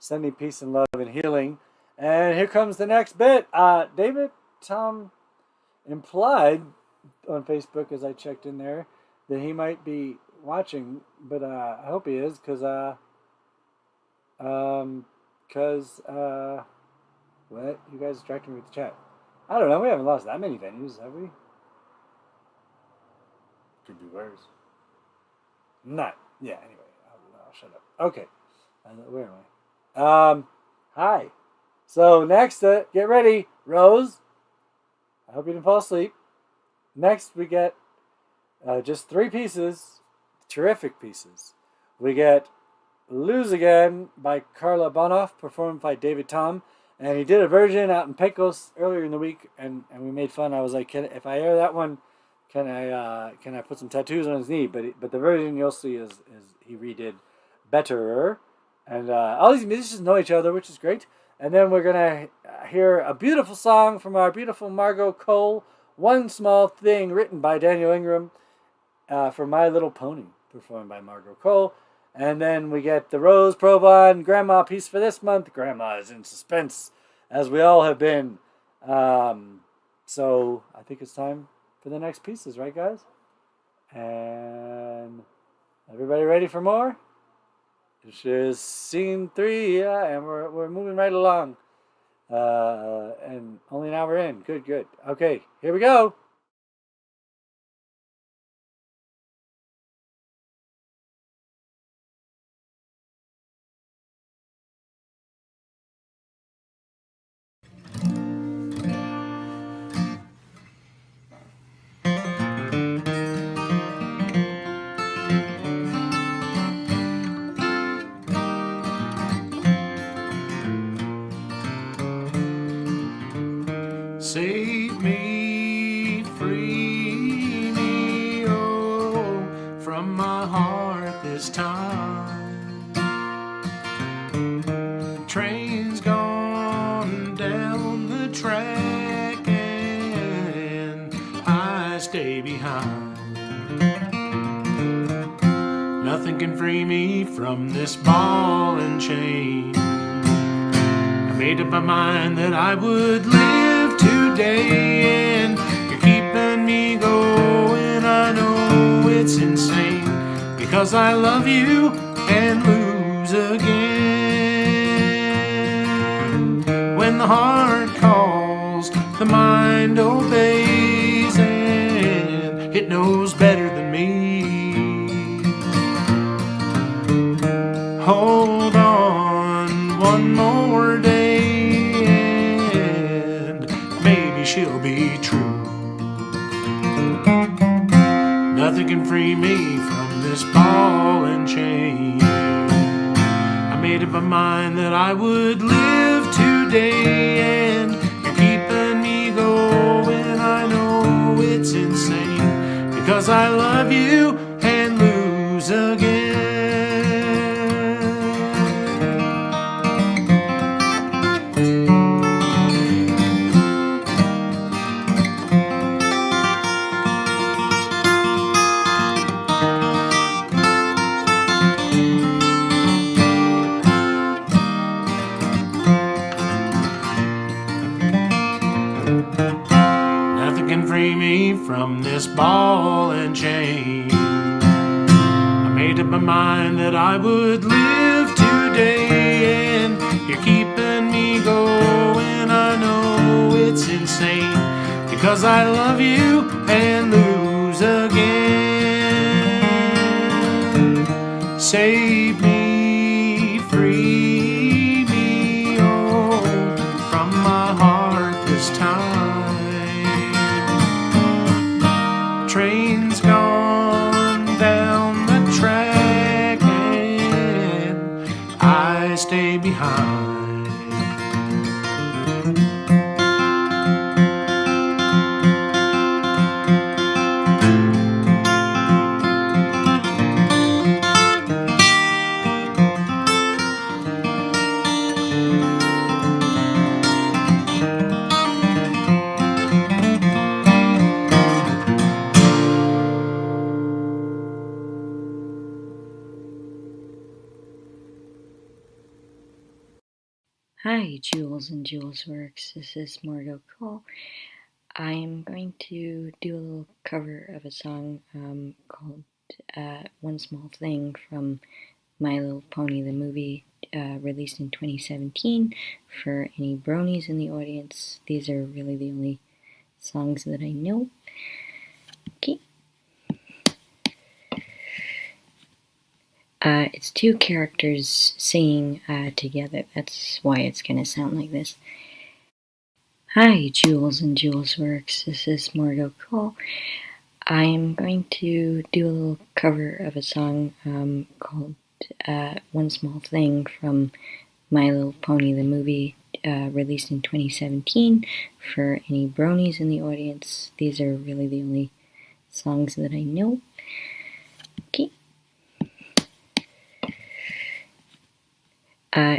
Sending peace and love and healing. And here comes the next bit. David Tom implied on Facebook as I checked in there that he might be watching, but I hope he is, because what? You guys distracted me with the chat. I don't know. We haven't lost that many venues, have we? Could be worse. Not. Yeah, anyway. I'll shut up. Okay. Where am I? Hi. So next, get ready, Rose. I hope you didn't fall asleep. Next, we get just 3 pieces, terrific pieces. We get Lose Again by Carla Bonoff, performed by David Tom. And he did a version out in Pecos earlier in the week, and we made fun. I was like, if I air that one, can I put some tattoos on his knee? But the version you'll see is he redid Betterer. And all these musicians know each other, which is great. And then we're going to hear a beautiful song from our beautiful Margot Cole, One Small Thing, written by Daniel Ingram, for My Little Pony, performed by Margot Cole. And then we get the Rose Provon Grandma piece for this month. Grandma is in suspense, as we all have been. So I think it's time for the next pieces, right, guys? And everybody ready for more? This is scene 3, yeah, and we're moving right along. And only an hour in. Good. Okay, here we go. Save me, free me, oh, from my heart this time. Train's gone down the track and I stay behind. Nothing can free me from this ball and chain. I made up my mind that I would live today, and you're keeping me going. I know it's insane, because I love you and lose again. When the heart calls, the mind obeys, and it knows better than me. Hold on one more day, she'll be true. Nothing can free me from this ball and chain. I made up my mind that I would live today, and you're keeping me going. I know it's insane, because I love you and lose again. from this ball and chain. I made up my mind that I would live today, and you're keeping me going. I know it's insane, because I love you and lose again. Save me, free me, oh, from my heart this time. Train's gone down the track and I stay behind. Hi, Jules and Julesworks. This is Margot Cole. I am going to do a little cover of a song called One Small Thing from My Little Pony, the movie, released in 2017. For any bronies in the audience, these are really the only songs that I know. Okay. It's two characters singing together. That's why it's going to sound like this. Hi, Jules and Julesworks. This is Margot Cole. I am going to do a little cover of a song called One Small Thing from My Little Pony, the movie, released in 2017. For any bronies in the audience, these are really the only songs that I know. Okay.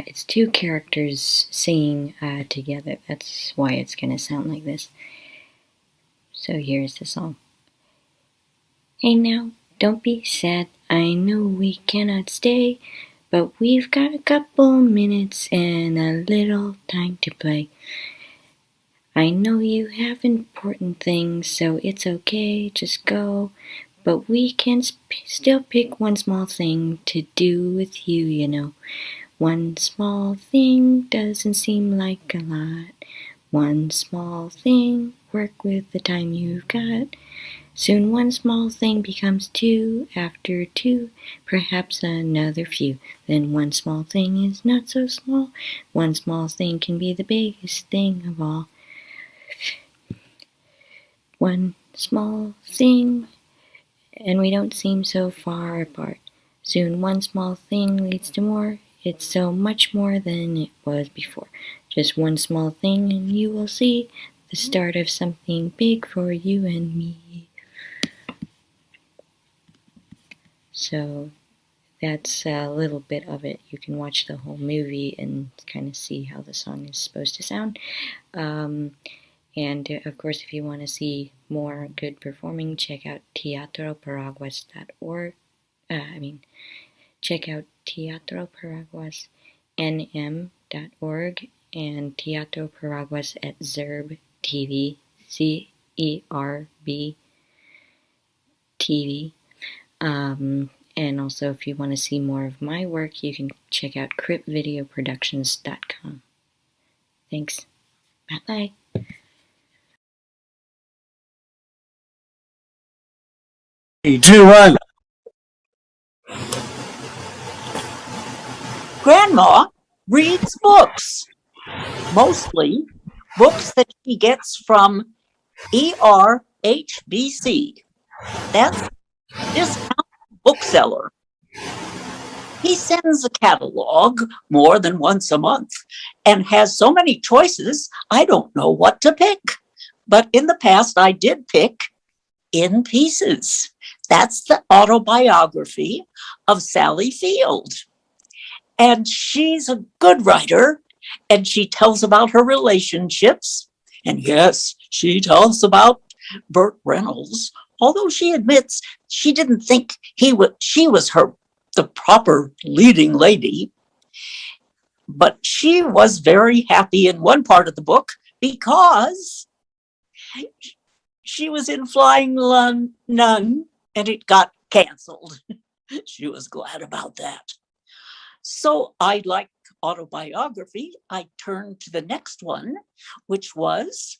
It's two characters singing together. That's why it's going to sound like this. So here's the song. Hey now, don't be sad. I know we cannot stay, but we've got a couple minutes and a little time to play. I know you have important things, so it's okay, just go. But we can still pick one small thing to do with you, you know. One small thing doesn't seem like a lot. One small thing, work with the time you've got. Soon one small thing becomes two, after two, perhaps another few. Then one small thing is not so small. One small thing can be the biggest thing of all. One small thing, and we don't seem so far apart. Soon one small thing leads to more. It's so much more than it was before. Just one small thing and you will see the start of something big for you and me. So that's a little bit of it. You can watch the whole movie and kind of see how the song is supposed to sound. And of course, if you want to see more good performing, check out teatroparaguas.org. Check out teatroparaguasnm.org and Teatro Paraguas at Zerb TV, CERB TV. And also, if you want to see more of my work, you can check out cryptvideoproductions.com. Thanks. Bye-bye. 3, 2, 1. Grandma reads books, mostly books that she gets from ERHBC. That's discount bookseller. He sends a catalog more than once a month and has so many choices, I don't know what to pick. But in the past, I did pick In Pieces. That's the autobiography of Sally Field. And she's a good writer, and she tells about her relationships. And yes, she tells about Burt Reynolds, although she admits she didn't think she was the proper leading lady. But she was very happy in one part of the book because She was in Flying Nun, and it got canceled. She was glad about that. So I like autobiography. I turned to the next one, which was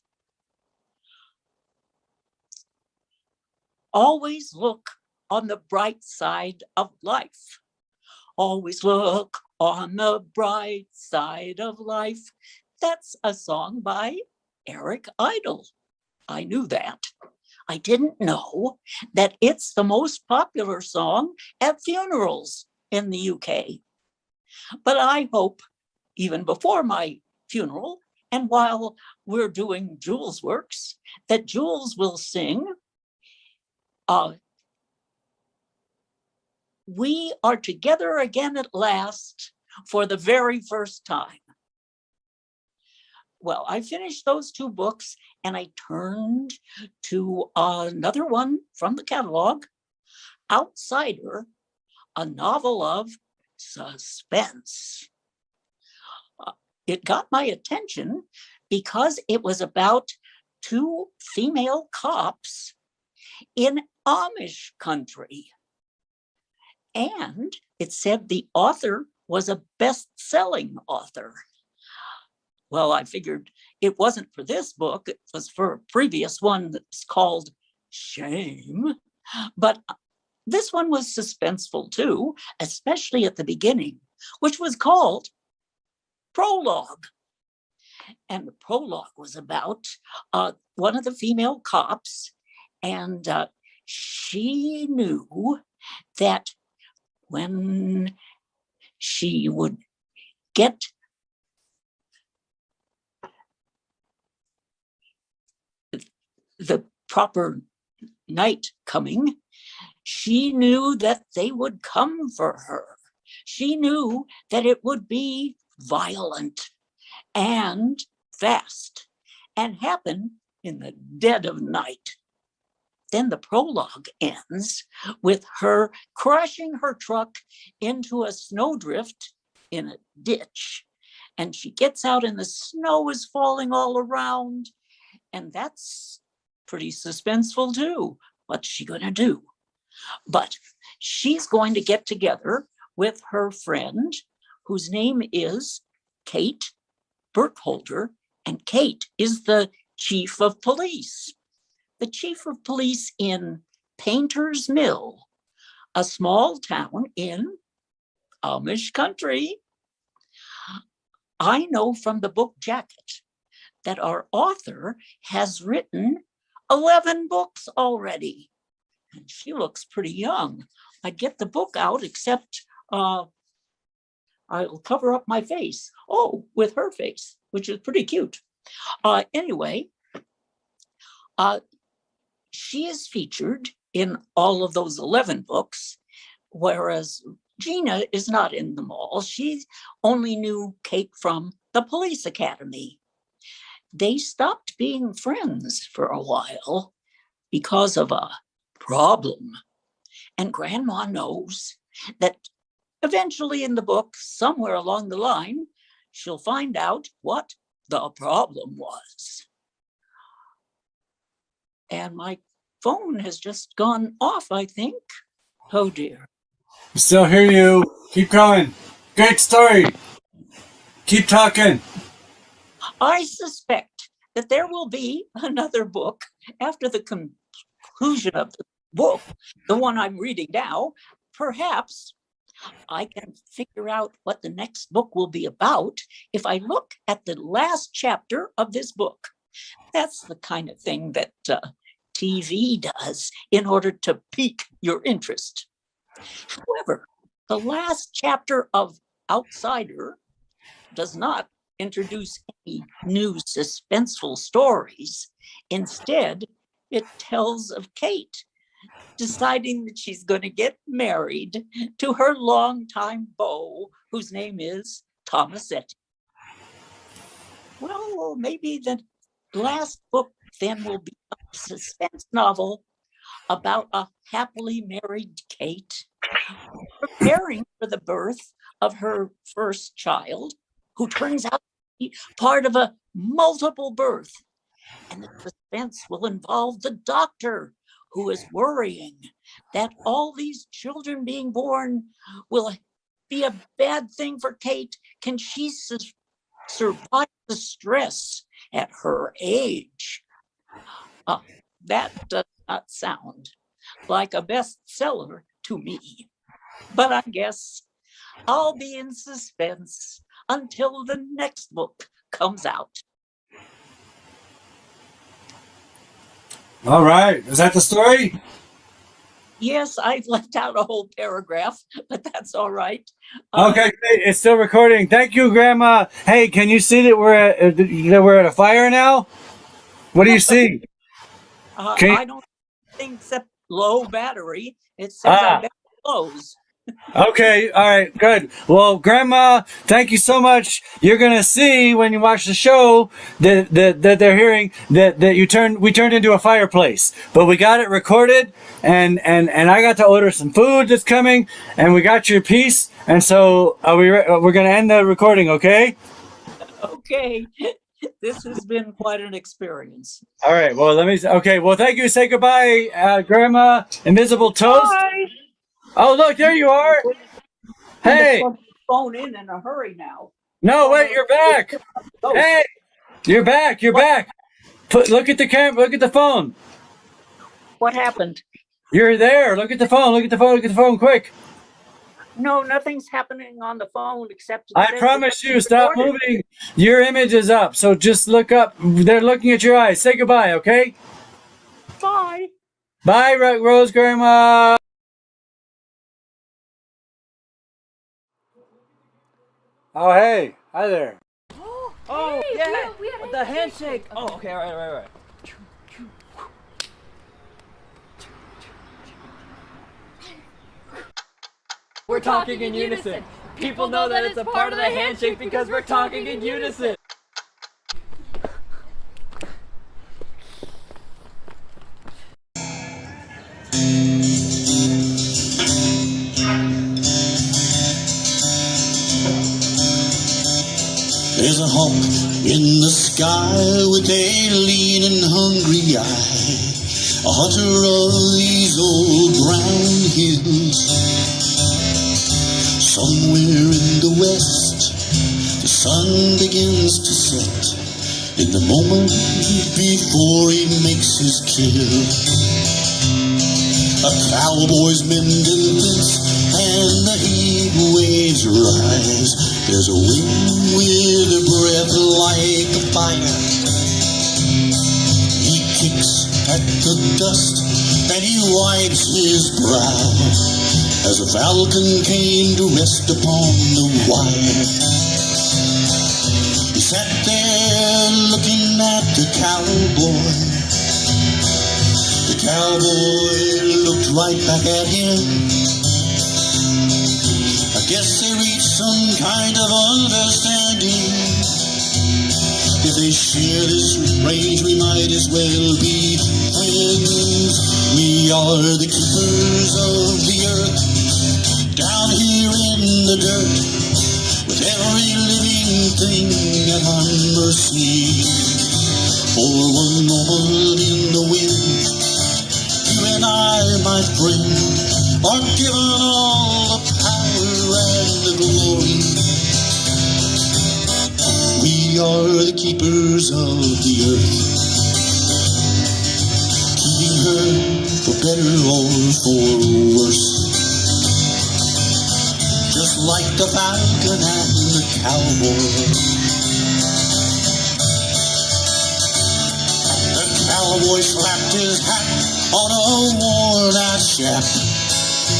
always look on the bright side of life. Always look on the bright side of life. That's a song by Eric Idle. I knew that. I didn't know that it's the most popular song at funerals in the UK. But I hope even before my funeral and while we're doing Julesworks, that Jules will sing We Are Together Again at Last for the very first time. Well, I finished those two books and I turned to another one from the catalog, Outsider, a novel of suspense. It got my attention because it was about two female cops in Amish country. And it said the author was a best-selling author. Well, I figured it wasn't for this book, it was for a previous one that's called Shame. But this one was suspenseful too, especially at the beginning, which was called Prologue. And the prologue was about one of the female cops, and she knew that when she would get the proper night coming, she knew that they would come for her. She knew that it would be violent and fast and happen in the dead of night. Then the prologue ends with her crashing her truck into a snowdrift in a ditch. And she gets out and the snow is falling all around. And that's pretty suspenseful too. What's she going to do? But she's going to get together with her friend, whose name is Kate Burkholder, and Kate is the chief of police. The chief of police in Painter's Mill, a small town in Amish country. I know from the book jacket that our author has written 11 books already. And she looks pretty young. I'd get the book out, except I'll cover up my face. Oh, with her face, which is pretty cute. Anyway, she is featured in all of those 11 books, whereas Gina is not in them all. She only knew Kate from the police academy. They stopped being friends for a while because of a problem. And Grandma knows that eventually in the book, somewhere along the line, she'll find out what the problem was. And my phone has just gone off, I think. Oh dear. I still hear you. Keep going. Great story. Keep talking. I suspect that there will be another book after the conclusion of the book, the one I'm reading now. Perhaps I can figure out what the next book will be about if I look at the last chapter of this book. That's the kind of thing that TV does in order to pique your interest. However, the last chapter of Outsider does not introduce any new suspenseful stories. Instead, it tells of Kate deciding that she's going to get married to her longtime beau, whose name is Tomasetti. Well, maybe the last book then will be a suspense novel about a happily married Kate preparing for the birth of her first child, who turns out to be part of a multiple birth. And the suspense will involve the doctor, who is worrying that all these children being born will be a bad thing for Kate. Can she survive the stress at her age? That does not sound like a bestseller to me, but I guess I'll be in suspense until the next book comes out. All right. Is that the story? Yes, I've left out a whole paragraph, but that's all right. Okay, it's still recording. Thank you, Grandma. Hey, can you see that we're at a fire now? What do you see? I don't think except low battery. It says I better close. Okay, all right, good. Well, Grandma, thank you so much. You're gonna see when you watch the show that they're hearing that we turned into a fireplace, but we got it recorded, and I got to order some food that's coming, and we got your piece, and so we're gonna end the recording, okay? Okay, this has been quite an experience. All right. Well, okay. Well, thank you. Say goodbye, Grandma. Invisible Toast. Bye. Oh, look, there you are. Hey. Phone in a hurry now. No, wait, you're back. Hey, you're back. You're back. Look at the camera. Look at the phone. What happened? You're there. Look at the phone. Look at the phone. Look at the phone. Quick. No, nothing's happening on the phone except. I promise you, stop moving. Your image is up, so just look up. They're looking at your eyes. Say goodbye, okay? Bye. Bye, Rose Grandma. Oh, hey. Hi there. Oh, hey, yeah. We had the handshake. Oh, okay. All right. We're talking in unison. People know that it's a part of the handshake because we're talking in unison. There's a hawk in the sky with a lean and hungry eye, a hunter of these old brown hills. Somewhere in the west, the sun begins to set in the moment before he makes his kill. A cowboy's mending this and the heat waves rise. There's a wind with a breath like a fire. He kicks at the dust and he wipes his brow as a falcon came to rest upon the wire. He sat there looking at the cowboy. The cowboy looked right back at him. I guess they reached some kind of understanding. If they share this range, we might as well be friends. We are the keepers of the earth, down here in the dirt, with every living thing at our mercy. For one moment in the wind, you and I, my friend, are given all the power and the glory. We are the keepers of the earth, keeping her for better or for worse. Just like the falcon and the cowboy. The cowboy slapped his hat on a worn-out shaft.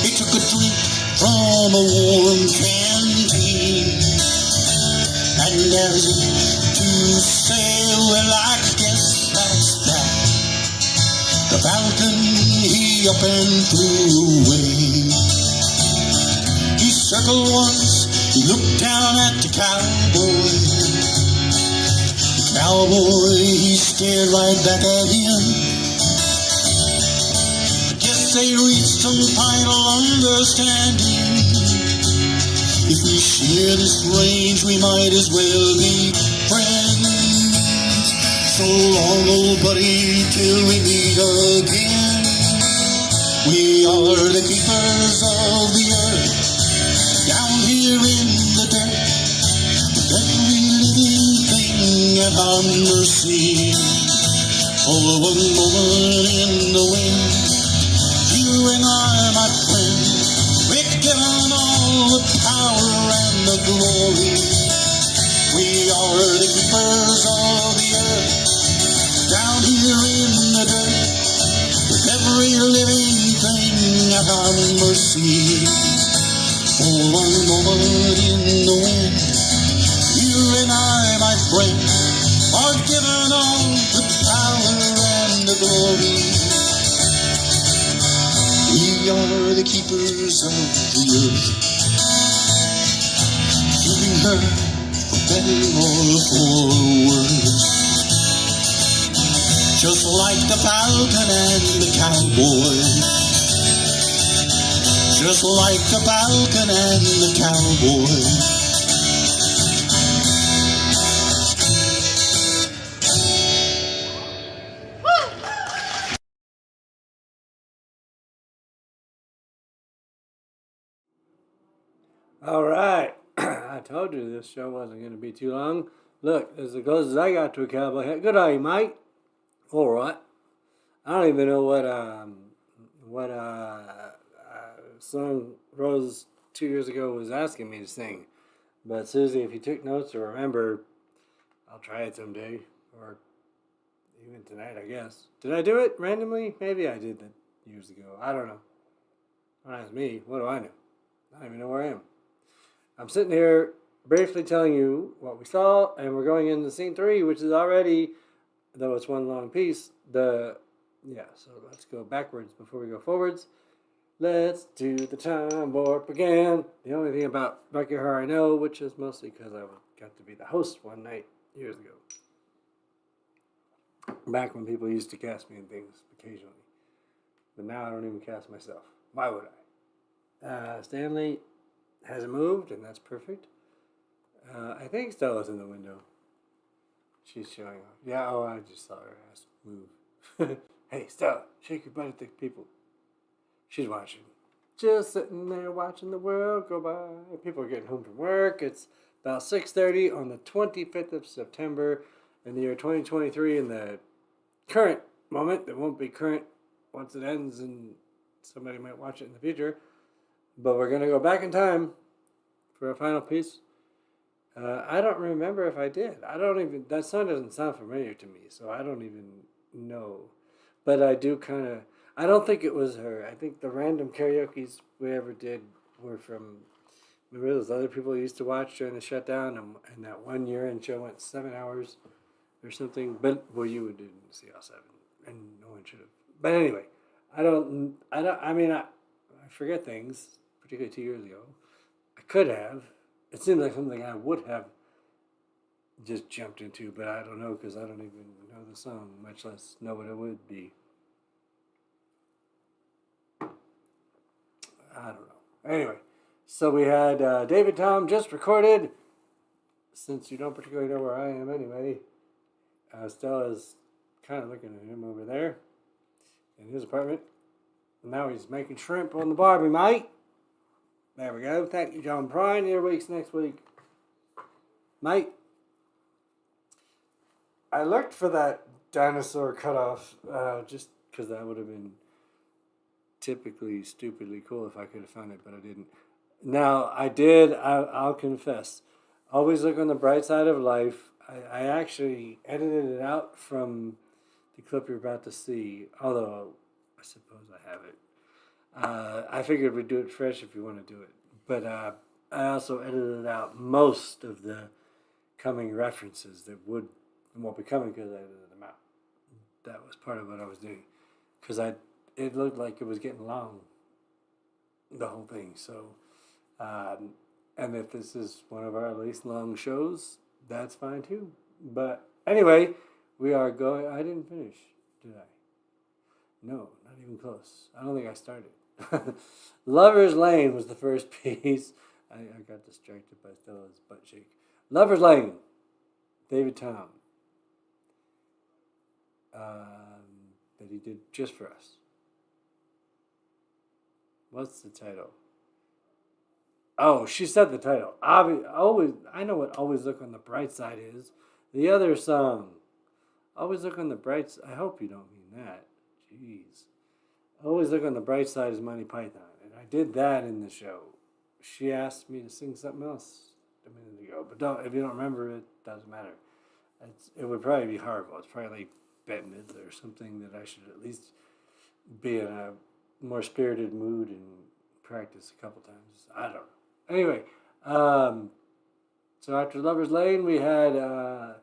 He took a drink from a warm canteen, and as if to say, well, I guess that's that, the falcon he up and flew away. He circled once, he looked down at the cowboy. The cowboy, he stared right back at him. They reached some final understanding. If we share this range, we might as well be friends. So long, old buddy, till we meet again. We are the keepers of the earth, down here in the dirt. With every living thing at our mercy. For one moment in the wind, you and I, my friend, we're given all the power and the glory. We are the keepers of the earth, down here in the dirt, with every living thing at our mercy. For one moment in the wind, you and I, my friend, are given all the power and the glory. We are the keepers of the earth, keeping her for better or for worse. Just like the falcon and the cowboy, just like the falcon and the cowboy. All right. I told you this show wasn't going to be too long. Look, as close as I got to a cowboy hat. Good eye, Mike. All right. I don't even know what song Rose 2 years ago was asking me to sing. But Susie, if you took notes or remember, I'll try it someday. Or even tonight, I guess. Did I do it randomly? Maybe I did that years ago. I don't know. Don't ask me. What do I know? I don't even know where I am. I'm sitting here briefly telling you what we saw, and we're going into scene 3, which is already, though it's one long piece, so let's go backwards before we go forwards. Let's do the time warp again. The only thing about Bucky Horror I know, which is mostly because I got to be the host one night years ago. Back when people used to cast me in things occasionally. But now I don't even cast myself. Why would I? Stanley hasn't moved, and that's perfect. I think Stella's in the window. She's showing off. Yeah, I just saw her ass move. Hey, Stella, shake your butt at the people. She's watching. Just sitting there watching the world go by. People are getting home from work. It's about 6:30 on the 25th of September in the year 2023, in the current moment that won't be current once it ends, and somebody might watch it in the future. But we're going to go back in time for a final piece. I don't remember if I did. That song doesn't sound familiar to me, so I don't even know. But I do kind of, I don't think it was her. I think the random karaokes we ever did were from, remember those other people used to watch during the shutdown, and that one year-end show went 7 hours or something. But, well, you didn't see all 7, and no one should have. But anyway, I forget things, particularly 2 years ago. I could have. It seems like something I would have just jumped into, but I don't know because I don't even know the song, much less know what it would be. I don't know. Anyway, so we had David Tom just recorded. Since you don't particularly know where I am anyway, Stella's kind of looking at him over there in his apartment. Now he's making shrimp on the Barbie, mate. There we go. Thank you, John Prine. Earweeks next week. Mate, I looked for that dinosaur cutoff just because that would have been typically stupidly cool if I could have found it, but I didn't. Now, I did. I'll confess. Always look on the bright side of life. I actually edited it out from the clip you're about to see, although I suppose I have it. I figured we'd do it fresh if you want to do it. But I also edited out most of the coming references that won't be coming because I edited them out. That was part of what I was doing. Because it looked like it was getting long, the whole thing. So, and if this is one of our least long shows, that's fine too. But anyway, we are going. I didn't finish, did I? No, not even close. I don't think I started. Lover's Lane was the first piece. I got distracted by Stella's butt shake. Lover's Lane, David Tom. that he did just for us. What's the title? Oh, she said the title. I know what Always Look on the Bright Side is. The other song, Always Look on the Bright Side. I hope you don't mean that. Jeez. Always Look on the Bright Side is Monty Python. And I did that in the show. She asked me to sing something else a minute ago. But if you don't remember it, doesn't matter. It would probably be horrible. It's probably like Bette Midler or something that I should at least be in a more spirited mood and practice a couple times. I don't know. Anyway, so after Lover's Lane, we had a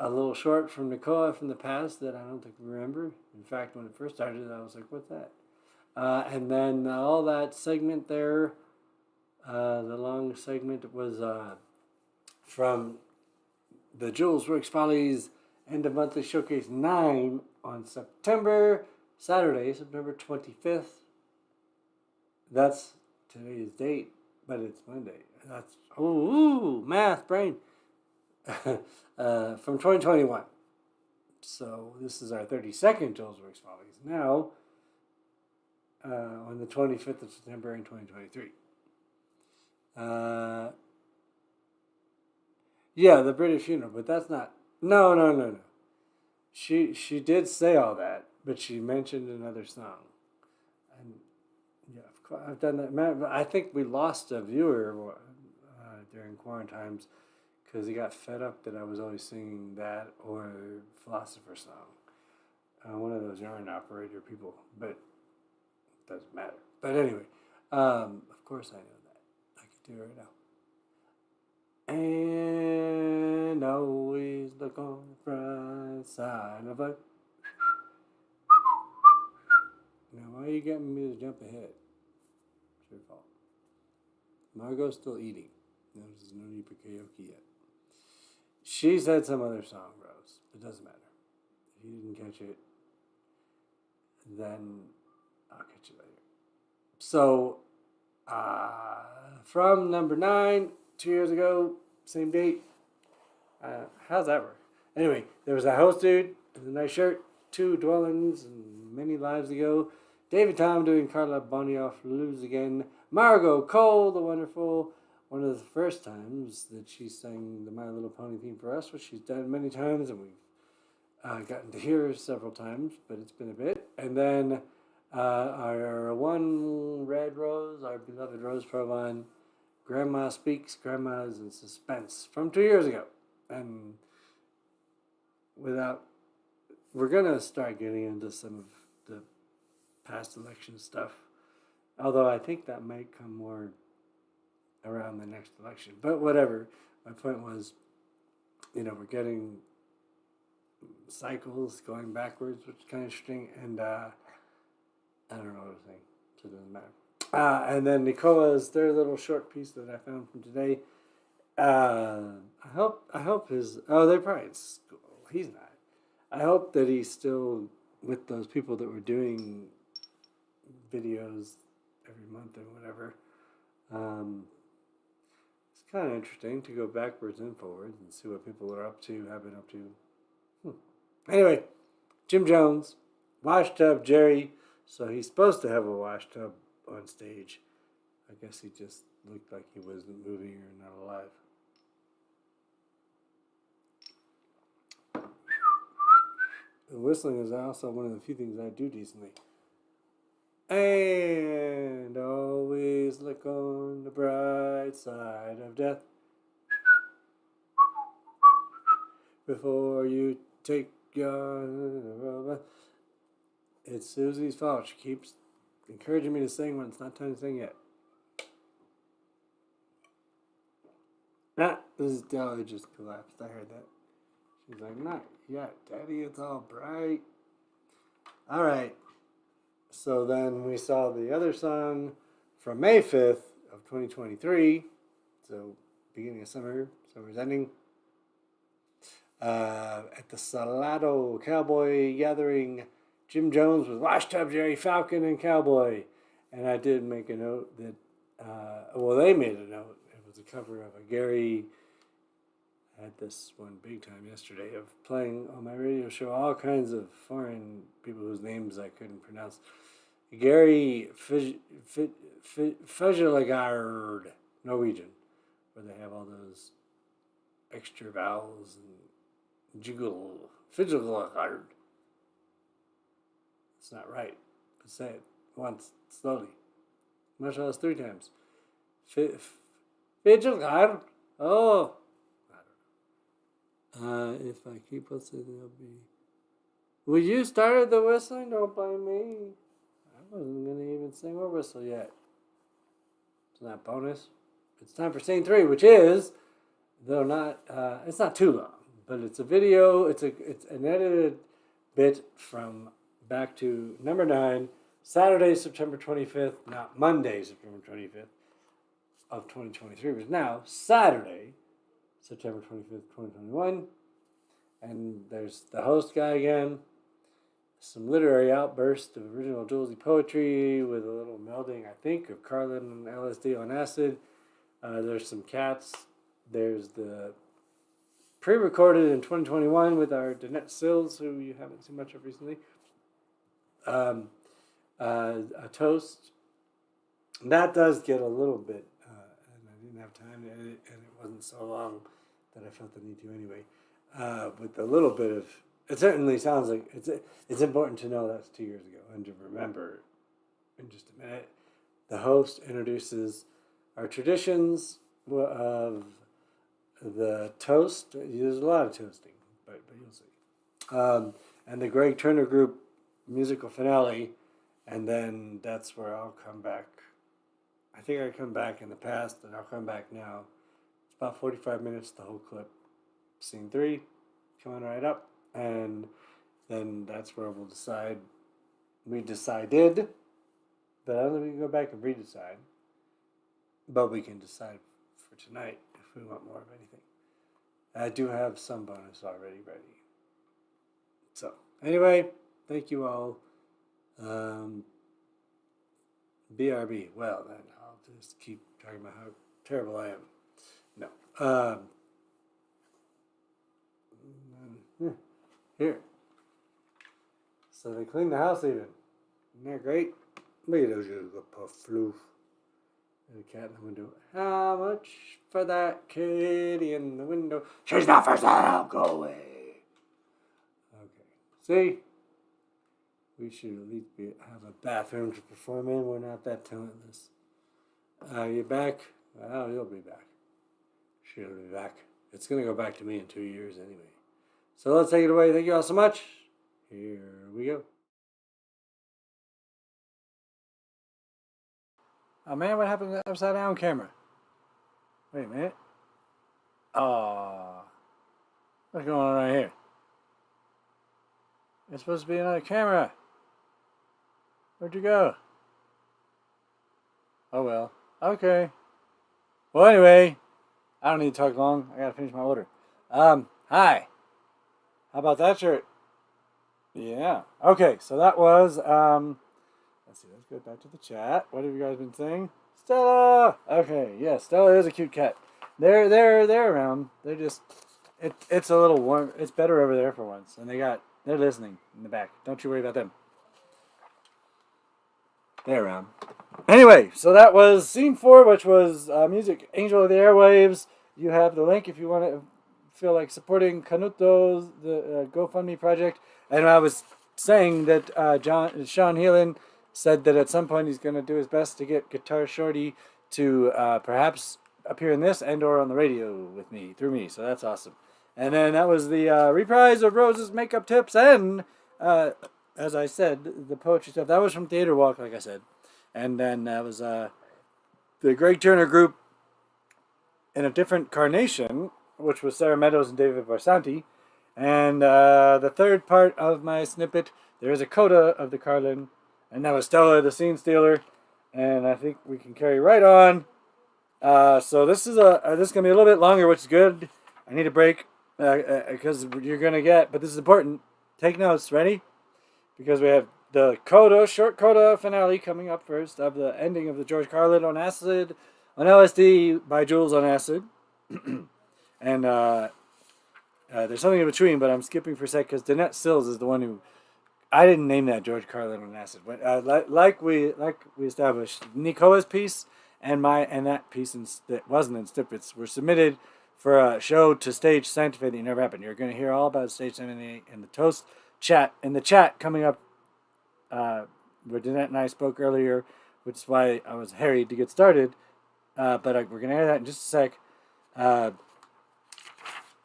little short from Nicola from the past that I don't think we remember. In fact, when it first started, I was like, what's that? And then all that segment there, the long segment was from the Julesworks Follies End of Monthly Showcase 9 on Saturday, September 25th. That's today's date, but it's Monday. That's, math, brain. From 2021. So this is our 32nd Julesworks Follies now on the 25th of September in 2023. Yeah, the British funeral, but that's not. No. She did say all that, but she mentioned another song. And yeah, of course, I've done that. I think we lost a viewer during quarantines because he got fed up that I was always singing that or Philosopher's Song. One of those yarn operator people, but it doesn't matter. But anyway, of course I know that. I could do it right now. And always look on the bright side of life. Now, why are you getting me to jump ahead? It's your fault. Margot's still eating. There's no need for karaoke yet. She said some other song, Rose. It doesn't matter. If you didn't catch it, then I'll catch you later. So, from number 9, 2 years ago, same date. How's that work? Anyway, there was a host dude in a nice shirt, 2 dwellings and many lives ago. David Tom doing Carla Bonnie off Lose Again. Margot Cole, the wonderful, one of the first times that she sang the My Little Pony theme for us, which she's done many times, and we've gotten to hear her several times, but it's been a bit. And then our one Red Rose, our beloved Rose Provine, Grandma Speaks, Grandma's in Suspense, from 2 years ago. And we're going to start getting into some of the past election stuff. Although I think that might come more around the next election. But whatever. My point was, we're getting cycles going backwards, which is kind of interesting. And I don't know what to think, so it doesn't matter. And then Nicola's third little short piece that I found from today. I hope they're probably in school. He's not. I hope that he's still with those people that were doing videos every month or whatever. It's kind of interesting to go backwards and forwards and see what people are up to, have been up to. Anyway, Jim Jones, Washtub Jerry. So he's supposed to have a washtub on stage. I guess he just looked like he wasn't moving or not alive. And whistling is also one of the few things I do decently. And always look on the bright side of death before you take your... It's Susie's fault. She keeps encouraging me to sing when it's not time to sing yet. This is Della just collapsed. I heard that. She's like, not yet, Daddy. It's all bright. All right. So then we saw the other song from May 5th of 2023. So beginning of summer. Summer's ending. At the Salado Cowboy Gathering, Jim Jones with Washtub Jerry, Falcon, and Cowboy. And I did make a note that, they made a note. It was a cover of a Gary had this one big time yesterday of playing on my radio show all kinds of foreign people whose names I couldn't pronounce. Gary Føjelagard, Norwegian, where they have all those extra vowels and jiggle. Føjelagard. It's not right, but say it once slowly. Much less 3 times. Føjelagard. Oh. If I keep listening, it'll be. Well, you started the whistling, don't blame me. I wasn't going to even sing or whistle yet. It's not bonus. It's time for scene 3, which is, though not, it's not too long, but it's a video. It's an edited bit from back to number 9, Saturday, September 25th, not Monday, September 25th of 2023, but now Saturday, September 25th, 2021. And there's the host guy again. Some literary outburst of original Julesy poetry with a little melding, I think, of Carlin and LSD on acid. There's some cats. There's the pre-recorded in 2021 with our Danette Sills, who you haven't seen much of recently. A toast. That does get a little bit, and I didn't have time to edit, and it wasn't so long that I felt the need to anyway. With a little bit of, it certainly sounds like it's important to know that's 2 years ago, and to remember in just a minute. The host introduces our traditions of the toast. There's a lot of toasting, but you'll see. And the Greg Turner Group musical finale, and then that's where I'll come back. I think I come back in the past, and I'll come back now. It's about 45 minutes, the whole clip. Scene 3, coming right up, and then that's where we'll decide. We decided, but I don't think we can go back and redecide. But we can decide for tonight if we want more of anything. I do have some bonus already ready. So, anyway, thank you all. BRB. Well, then I'll just keep talking about how terrible I am. No. Here. So they clean the house even. Isn't that great? Look at those little puff floof. And a cat in the window. How much for that kitty in the window? She's not for sale. Go away. Okay. See? We should at least have a bathroom to perform in. We're not that talentless. You back? Well, you'll be back. She'll be back. It's going to go back to me in 2 years anyway. So let's take it away. Thank you all so much. Here we go. Oh man, what happened to the upside down camera? Wait a minute. Oh, what's going on right here? It's supposed to be another camera. Where'd you go? Oh well. Okay. Well, anyway, I don't need to talk long. I gotta finish my order. Hi. How about that shirt? Yeah. Okay, so that was, let's see, let's go back to the chat. What have you guys been saying? Stella! Okay, yeah, Stella is a cute cat. They're around. They're just, it's a little warm. It's better over there for once. And they're listening in the back. Don't you worry about them. They're around. Anyway, so that was scene 4, which was music, Angel of the Airwaves. You have the link if you want to feel like supporting Canuto's the GoFundMe project. And I was saying that Sean Heelan said that at some point he's going to do his best to get Guitar Shorty to perhaps appear in this and or on the radio with me, through me. So that's awesome. And then that was the reprise of Rose's makeup tips and, as I said, the poetry stuff. That was from Theater Walk, like I said. And then that was the Greg Turner Group in a different carnation, which was Sarah Meadows and David Barsanti. And the third part of my snippet, there is a coda of the Carlin, and that was Stella, the Scene Stealer. And I think we can carry right on. So this is this is gonna be a little bit longer, which is good. I need a break because you're gonna get, but this is important. Take notes, ready? Because we have the coda, short coda finale coming up first of the ending of the George Carlin on acid, on LSD by Jules on acid. And there's something in between, but I'm skipping for a sec because Danette Sills is the one who I didn't name that George Carlin on acid, but like we established, Nikoa's piece and that piece that wasn't in Snippets were submitted for a show to Stage Sanctify that never happened. You're going to hear all about Stage Sanctify in the Toast chat coming up, where Danette and I spoke earlier, which is why I was harried to get started. But we're going to hear that in just a sec.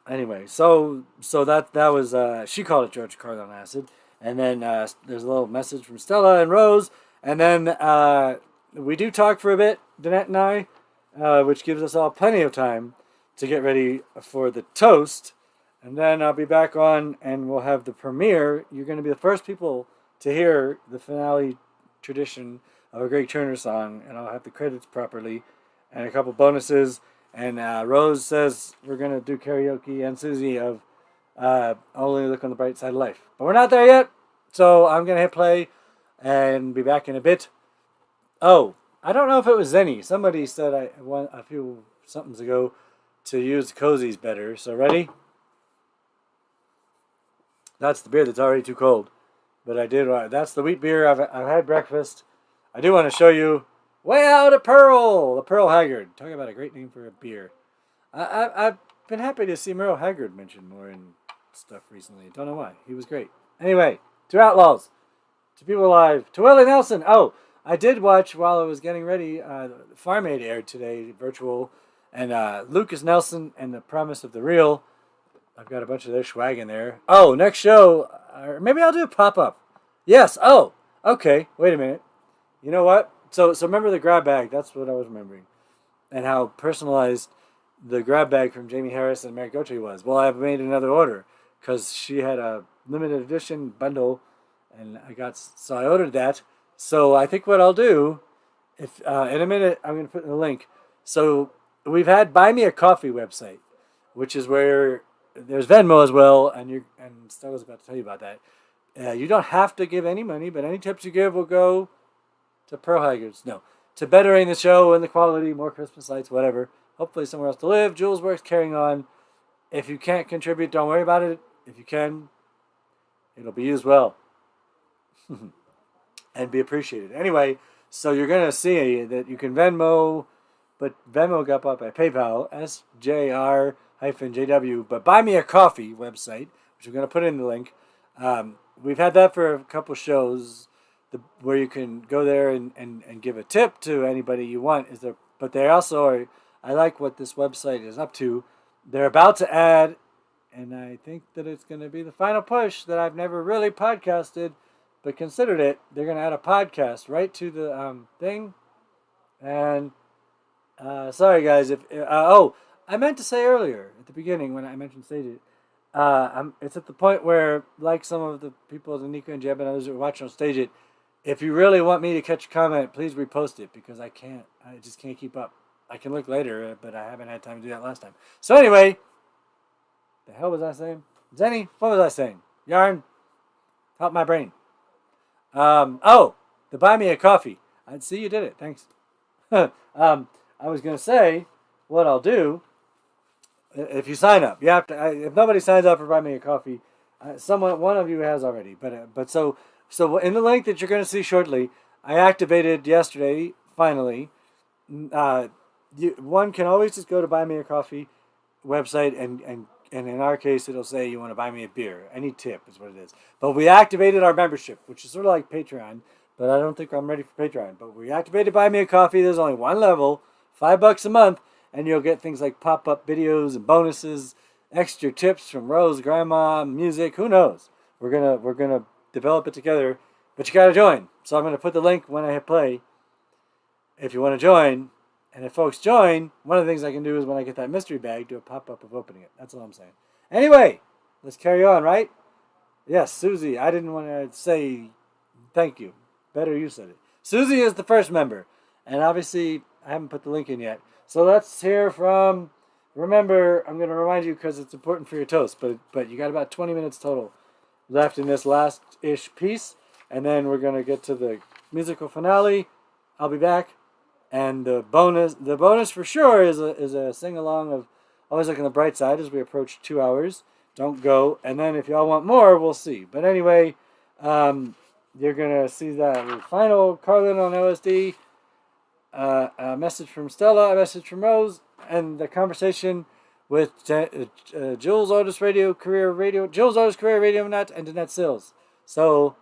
Anyway, so that was she called it George Carlin on acid. And then there's a little message from Stella and Rose. And then we do talk for a bit, Danette and I, which gives us all plenty of time to get ready for the toast. And then I'll be back on and we'll have the premiere. You're going to be the first people to hear the finale tradition of a Greg Turner song. And I'll have the credits properly and a couple bonuses. And Rose says we're going to do karaoke, and Susie of Only Look on the Bright Side of Life. But we're not there yet, so I'm going to hit play and be back in a bit. Oh, I don't know if it was Zenny. Somebody said a few somethings ago to use cozies better. So ready? That's the beer that's already too cold. But I did. That's the wheat beer. I've had breakfast. I do want to show you Way Out of Pearl, the Pearl Haggard. Talking about a great name for a beer. I've been happy to see Merle Haggard mentioned more in stuff recently. Don't know why. He was great. Anyway, to Outlaws, to People Alive, to Willie Nelson. Oh, I did watch while I was getting ready. Farm Aid aired today, virtual, and Lucas Nelson and The Promise of the Real. I've got a bunch of their swag in there. Oh, next show, maybe I'll do a pop-up. Yes. Oh, okay. Wait a minute. You know what? So remember the grab bag. That's what I was remembering. And how personalized the grab bag from Jamie Harris and Mary Gauthier was. Well, I've made another order because she had a limited edition bundle, and I ordered that. So I think what I'll do, if in a minute I'm going to put in the link. So we've had Buy Me a Coffee website, which is where there's Venmo as well, and Stella's about to tell you about that. You don't have to give any money, but any tips you give will go to Pearl Haggards. No, to bettering the show and the quality, more Christmas lights, whatever. Hopefully somewhere else to live. Julesworks carrying on. If you can't contribute, don't worry about it. If you can, it'll be used well and be appreciated. Anyway, so you're going to see that you can Venmo, but Venmo got bought by PayPal, SJR-JW, but Buy Me a Coffee website, which we're going to put in the link. We've had that for a couple shows where you can go there and give a tip to anybody you want. But they also are, I like what this website is up to. They're about to add, and I think that it's going to be the final push that I've never really podcasted, but considered it. They're going to add a podcast right to the thing. And sorry guys, I meant to say earlier at the beginning when I mentioned Stage It, it's at the point where, like some of the people, the Nico and Jeb and others who are watching on Stage It, if you really want me to catch a comment, please repost it, because I just can't keep up. I can look later, but I haven't had time to do that last time. So anyway, the hell was I saying? Zenny, what was I saying? Yarn, help my brain. The Buy Me a Coffee. I see you did it. Thanks. I was going to say what I'll do if you sign up. You have to. If nobody signs up for Buy Me a Coffee, one of you has already. But so in the link that you're going to see shortly, I activated yesterday. Finally, one can always just go to Buy Me a Coffee website and in our case it'll say you want to buy me a beer. Any tip is what it is. But we activated our membership, which is sort of like Patreon, but I don't think I'm ready for Patreon. But we activated Buy Me a Coffee. There's only one level, $5 a month, and you'll get things like pop-up videos and bonuses, extra tips from Rose, Grandma, music. Who knows? We're gonna develop it together, but you gotta join. So I'm gonna put the link when I hit play. If you want to join, and if folks join, one of the things I can do is when I get that mystery bag, do a pop-up of opening it. That's all I'm saying. Anyway, let's carry on, right? Yes, Susie. I didn't want to say thank you. Better you said it. Susie is the first member, and obviously I haven't put the link in yet. So let's hear from. Remember, I'm going to remind you because it's important for your toast, but you got about 20 minutes total left in this last-ish piece, and then we're going to get to the musical finale. I'll be back, and the bonus for sure is a sing-along of Always Look on the Bright Side as we approach 2 hours. don't go. And then if y'all want more, we'll see. But anyway, you're gonna see that final Carlin on LSD. A message from Stella, a message from Rose, and the conversation with Jules Otis Jules Otis Career Radio Nut, and Danette Sills. So,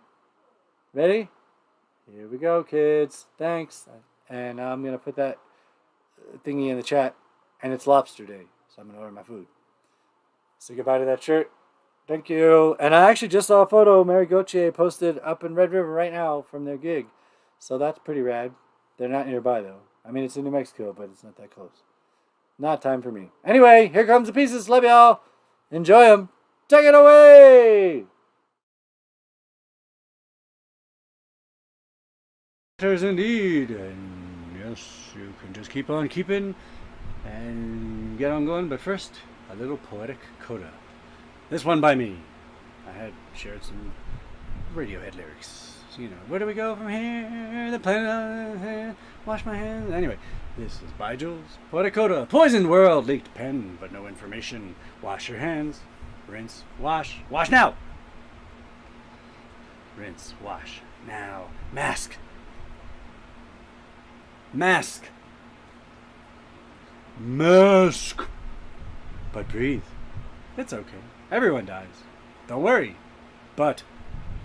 ready? Here we go, kids. Thanks. And I'm gonna put that thingy in the chat, and it's Lobster Day, so I'm gonna order my food. Say goodbye to that shirt. Thank you. And I actually just saw a photo Mary Gauthier posted up in Red River right now from their gig, so that's pretty rad. They're not nearby, though. I mean, it's in New Mexico, but it's not that close. Not time for me. Anyway, here comes the pieces. Love y'all. Enjoy them. Take it away. There's indeed. And yes, you can just keep on keeping and get on going. But first, a little poetic coda. This one by me. I had shared some Radiohead lyrics. You know, where do we go from here? The planet, wash my hands. Anyway, this is by Jules. Poetic coda. Poisoned world, leaked pen, but no information. Wash your hands. Rinse, wash. Wash now! Rinse, wash now. Mask. Mask. Mask. But breathe. It's okay. Everyone dies. Don't worry. But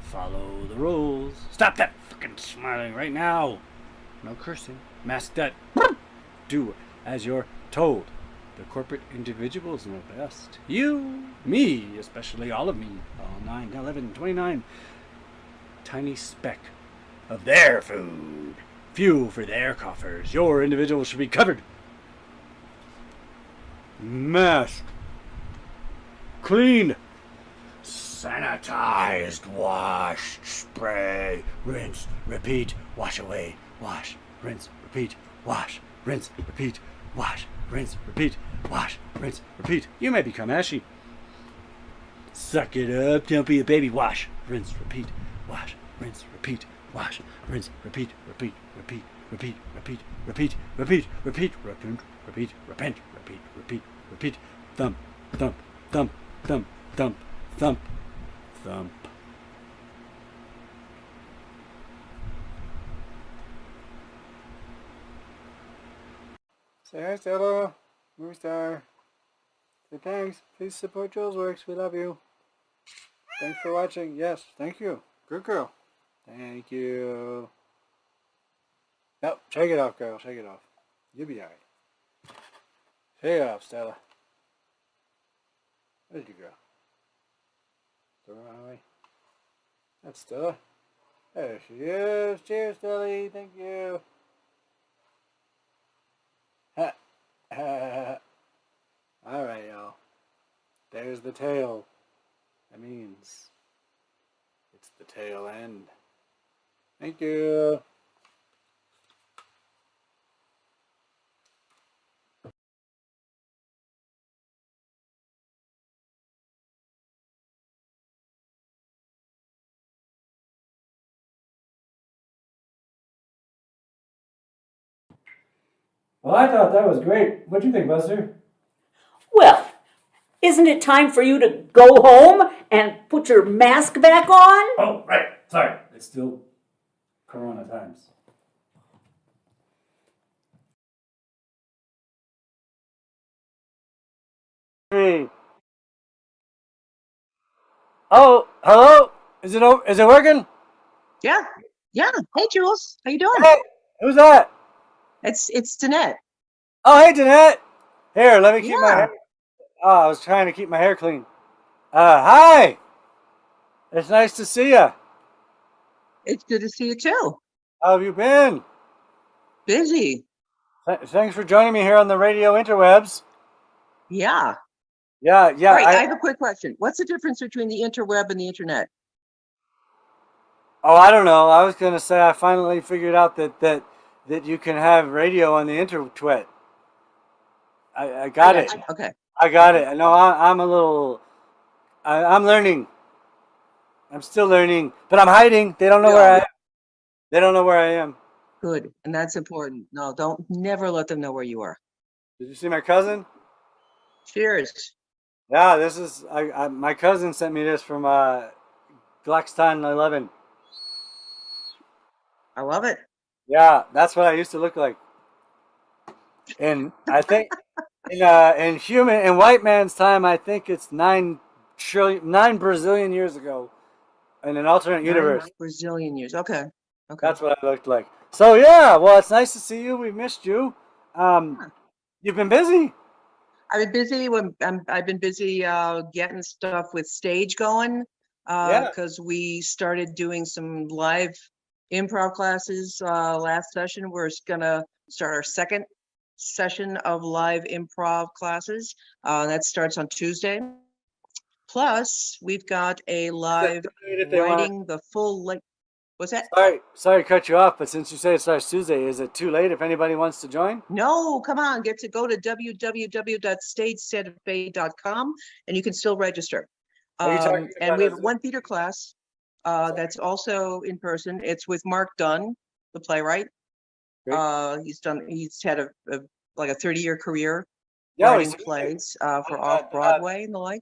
follow the rules. Stop that fucking smiling right now. No cursing. Mask that. Do as you're told. The corporate individuals know best. You, me, especially all of me. All 9, 11, 29. Tiny speck of their food. Fuel for their coffers. Your individual should be covered. Mask. Clean. Sanitized, washed, spray, rinse, repeat, wash away, wash, rinse, repeat, wash, rinse, repeat, wash, rinse, repeat, wash, rinse, repeat. You may become ashy. Suck it up, don't be a baby. Wash, rinse, repeat, wash, rinse, repeat, wash, rinse, repeat, repeat, repeat, repeat, repeat, repeat, repeat, repeat, repent, repeat, repent, repeat, repeat, repeat, thump, thump, thump, thump, thump, thump. Thump. Say hi, Stella. Movie star. Say thanks. Please support Julesworks. We love you. Thanks for watching. Yes, thank you. Good girl. Thank you. No, shake it off, girl. Shake it off. You'll be alright. Shake it off, Stella. Where's your girl? Still run away. That's Stella. There she is. Cheers, Stella. Thank you. Ha. Ha. Alright, y'all. There's the tail. That means it's the tail end. Thank you. Well, I thought that was great. What'd you think, Buster? Well, isn't it time for you to go home and put your mask back on? Oh, right. Sorry. It's still Corona times. Hey. Oh, hello? Is it working? Yeah. Yeah. Hey, Jules. How you doing? Hey, who's that? It's Danette. Oh, hey, Danette. Here, let me keep my hair. Oh, I was trying to keep my hair clean. Hi. It's nice to see you. It's good to see you too. How have you been? Busy. Thanks for joining me here on the radio interwebs. Yeah. Yeah. All right, I have a quick question. What's the difference between the interweb and the internet? Oh, I don't know. I was going to say I finally figured out that you can have radio on the interweb. I got it. Okay. I got it. No, I'm a little. I'm learning. I'm still learning, but I'm hiding. They don't know where I am. They don't know where I am. Good, and that's important. No, don't never let them know where you are. Did you see my cousin? Cheers. Yeah, this is my cousin sent me this from Glockstein 11. I love it. Yeah, that's what I used to look like. And I think in white man's time, I think it's 9 Brazilian years ago in an alternate 9 universe. Brazilian years. Okay. Okay. That's what I looked like. So yeah, well, it's nice to see you. We missed you. You've been busy. I've been busy I've been busy getting stuff with stage going Yeah. because we started doing some live improv classes last session. We're gonna start our second session of live improv classes. That starts on Tuesday. Plus, we've got a live If they want- writing the full length. What's that? Sorry to cut you off, but since you say it starts Tuesday, is it too late if anybody wants to join? No, come on, go to www.stagesantafe.com and you can still register. Are you talking And about we have as- one theater class that's also in person. It's with Mark Dunn, the playwright. He's had a like a 30-year career Yeah, writing he's- plays for off-Broadway and the like.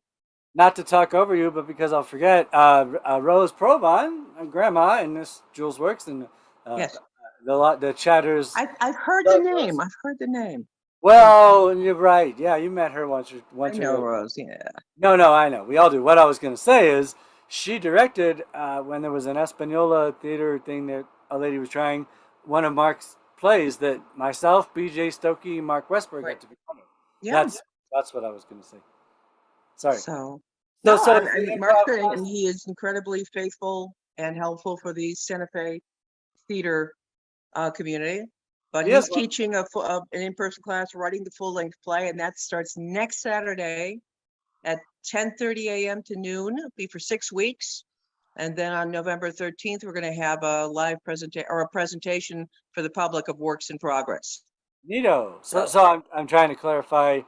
Not to talk over you, but because I'll forget, Rose Provine, grandma in this Julesworks, and Yes. the chatters. I've heard the name. I've heard the name. Well, you're right. Yeah, you met her once. I know Rose. Yeah. No, I know. We all do. What I was going to say is, she directed when there was an Espanola theater thing that a lady was trying, one of Mark's plays that myself, B.J. Stokey, Mark Westberg got to be part of. Yeah. That's what I was going to say. Sorry. So So I mean, Mark's great, and he is incredibly faithful and helpful for the Santa Fe theater community. But Yes, he's well- teaching an in-person class, writing the full-length play, and that starts next Saturday at 10:30 a.m. to noon. It'll be for 6 weeks, and then on November 13th, we're going to have a live presentation for the public of works in progress. Neato. So I'm trying to clarify.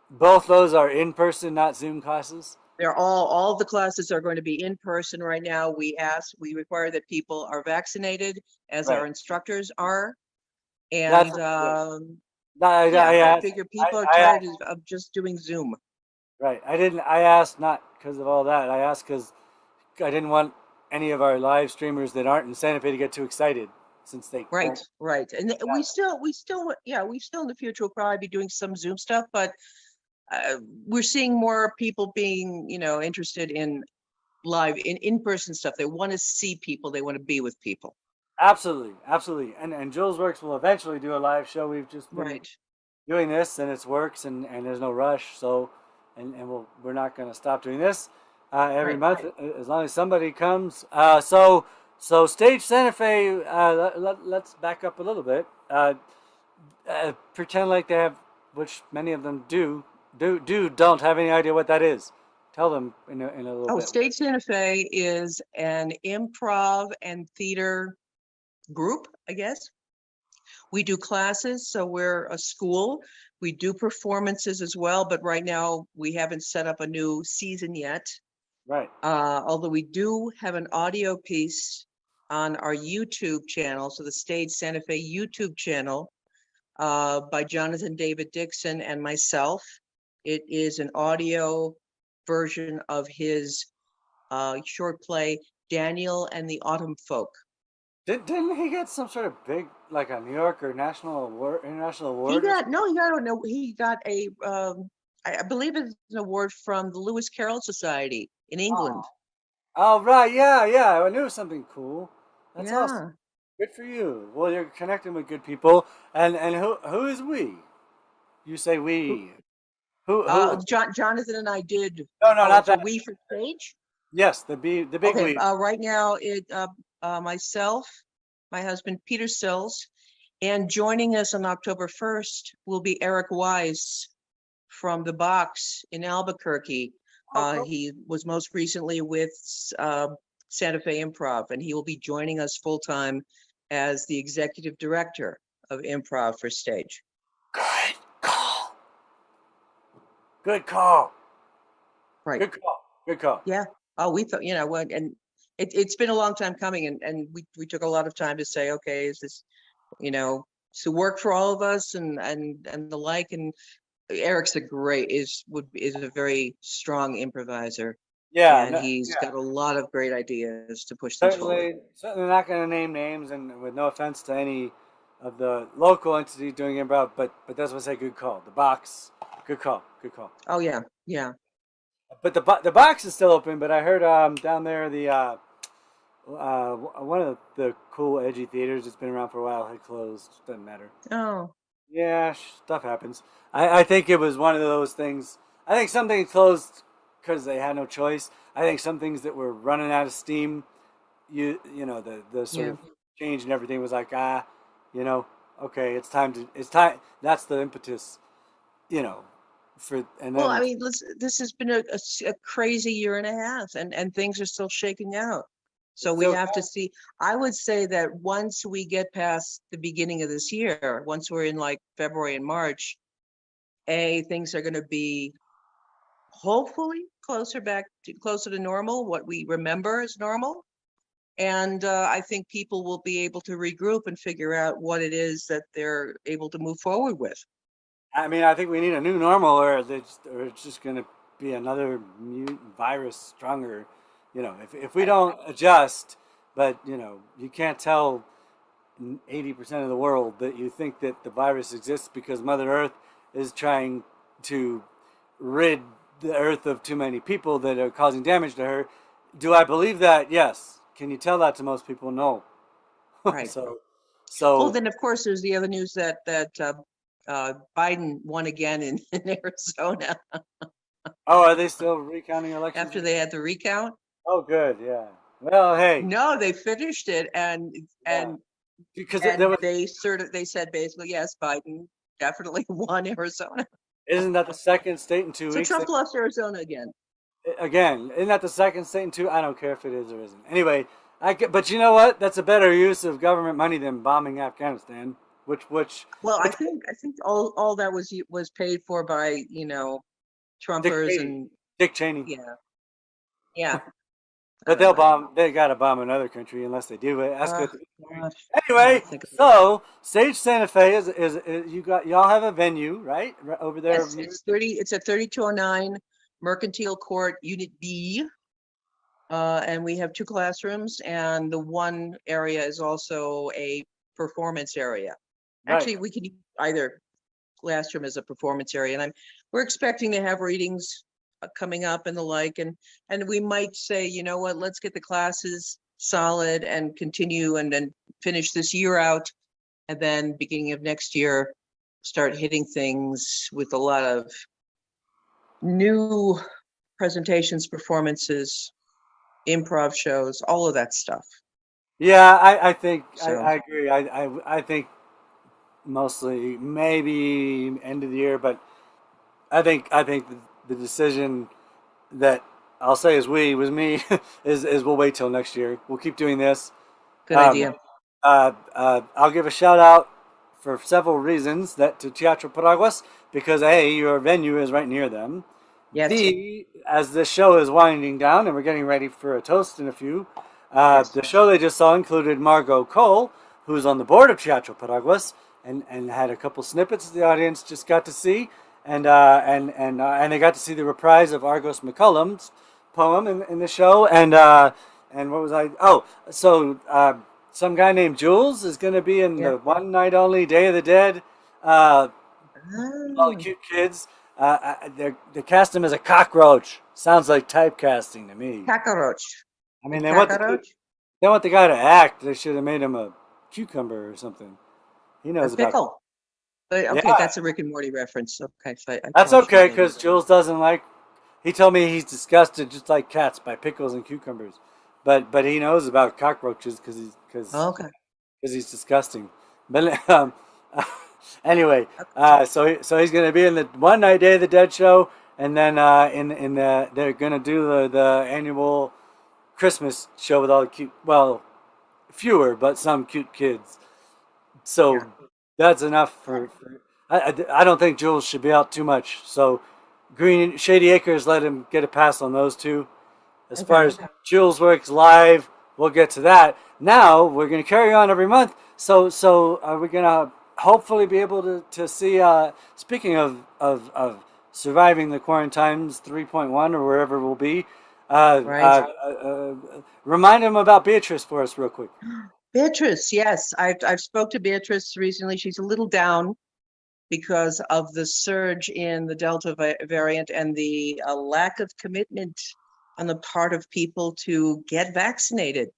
Both those are in person, not Zoom classes. They're all the classes are going to be in person right now. We require that people are vaccinated, as our Right. instructors are. And That's- I figure people are tired of just doing Zoom. Right. I asked not because of all that. I asked because I didn't want any of our live streamers that aren't in Santa Fe to get too excited since they Right. And we still in the future will probably be doing some Zoom stuff, but we're seeing more people being, interested in live in-person stuff. They want to see people. They want to be with people. Absolutely. And Julesworks will eventually do a live show. We've just been doing this, and it works, and there's no rush. So, and we're not going to stop doing this every month as long as somebody comes. So Stage Santa Fe. Let's back up a little bit. Pretend like they have, which many of them don't have any idea what that is. Tell them in a little bit. Stage Santa Fe is an improv and theater group, I guess. We do classes, so we're a school. We do performances as well, but right now we haven't set up a new season yet. Right. Although we do have an audio piece on our YouTube channel, so the Stage Santa Fe YouTube channel by Jonathan David Dixon and myself. It is an audio version of his short play, Daniel and the Autumn Folk. Didn't he get some sort of big, like a New York or international award? He got a, I believe it's an award from the Lewis Carroll Society in England. Oh, right. Yeah. I knew it was something cool. That's awesome. Good for you. Well, you're connecting with good people. And who is we? You say we. Who? Jonathan and I did. No, not that. We for Stage? Yes, the big we. Right now, myself, my husband, Peter Sills, and joining us on October 1st will be Eric Wise from The Box in Albuquerque. He was most recently with Santa Fe Improv, and he will be joining us full-time as the executive director of Improv for Stage. Good call. Right. Good call. Yeah. We thought, and it's been a long time coming, and we took a lot of time to say, okay, is this, to work for all of us and the like, and Eric's is a very strong improviser. Yeah, And he's got a lot of great ideas to push things forward. certainly not going to name names, and with no offense to any of the local entities doing improv, but that's what I say. Good call. The box, good call. Oh yeah, yeah. But the box is still open. But I heard down there the one of the cool edgy theaters that's been around for a while had closed. Doesn't matter. Oh. Yeah, stuff happens. I think it was one of those things. I think something closed because they had no choice. I think some things that were running out of steam, you know, the sort of change and everything was like, okay, it's time. That's the impetus, for, and then. Well, I mean, this has been a crazy year and a half, and things are still shaking out. So we have to see. I would say that once we get past the beginning of this year, once we're in like February and March, things are going to be hopefully closer to normal, what we remember as normal. And I think people will be able to regroup and figure out what it is that they're able to move forward with. I mean, I think we need a new normal, or it's just going to be another mutant virus stronger. If we don't adjust, but you can't tell 80% of the world that you think that the virus exists because Mother Earth is trying to rid the Earth of too many people that are causing damage to her. Do I believe that? Yes. Can you tell that to most people? No. Right. So. Well, then of course there's the other news that Biden won again in Arizona. Oh, are they still recounting elections? After they had the recount? Oh, good. Yeah. Well, hey. No, they finished it, and because they said basically, yes, Biden definitely won Arizona. Isn't that the second state in 2 weeks? So Trump lost Arizona again. Again, isn't that the second state in 2? I don't care if it is or isn't. Anyway, but you know what? That's a better use of government money than bombing Afghanistan. Well, I think all that was paid for by Trumpers and Dick Cheney. Yeah. Yeah. But they'll bomb. They gotta bomb another country unless they do it. That's good. Gosh. Anyway, so Stage Santa Fe is y'all have a venue right over there. Yes, it's at 3209 Mercantile Court, Unit B, and we have 2 classrooms, and the one area is also a performance area. Actually, we can use either classroom as a performance area, and we're expecting to have readings coming up and the like, and we might say, you know what, let's get the classes solid and continue and then finish this year out, and then beginning of next year start hitting things with a lot of new presentations, performances, improv shows, all of that stuff. Yeah, I think So- I agree. I think mostly maybe end of the year, but I think the decision that I'll say was me is we'll wait till next year. We'll keep doing this. Good idea. I'll give a shout out for several reasons to Teatro Paraguas, because A, your venue is right near them. Yes. B, as this show is winding down and we're getting ready for a toast in a few, the show they just saw included Margot Cole, who's on the board of Teatro Paraguas, and had a couple snippets the audience just got to see, and they got to see the reprise of Argos McCullum's poem in the show, and what was I? Oh, so some guy named Jules is going to be in the one night only Day of the Dead. All the cute kids. They cast him as a cockroach. Sounds like typecasting to me. Cockroach. I mean, they want the guy to act. They should have made him a cucumber or something. He knows about pickle. Okay, Yeah. that's a Rick and Morty reference. Okay, so That's okay, because Jules doesn't like. He told me he's disgusted, just like cats, by pickles and cucumbers. But he knows about cockroaches because he's disgusting. But anyway, so he's going to be in the One Night Day of the Dead show, and then they're going to do the annual Christmas show with all the cute, fewer but some cute kids. So that's enough for I don't think Jules should be out too much. So Shady Acres, let him get a pass on those two. As far as Julesworks Live, we'll get to that. Now we're going to carry on every month. So are we going to hopefully be able to see. Speaking of surviving the quarantines 3.1 or wherever it will be, Right. remind them about Beatrice for us real quick. Beatrice, yes, I've spoke to Beatrice recently. She's a little down because of the surge in the Delta variant and the lack of commitment on the part of people to get vaccinated.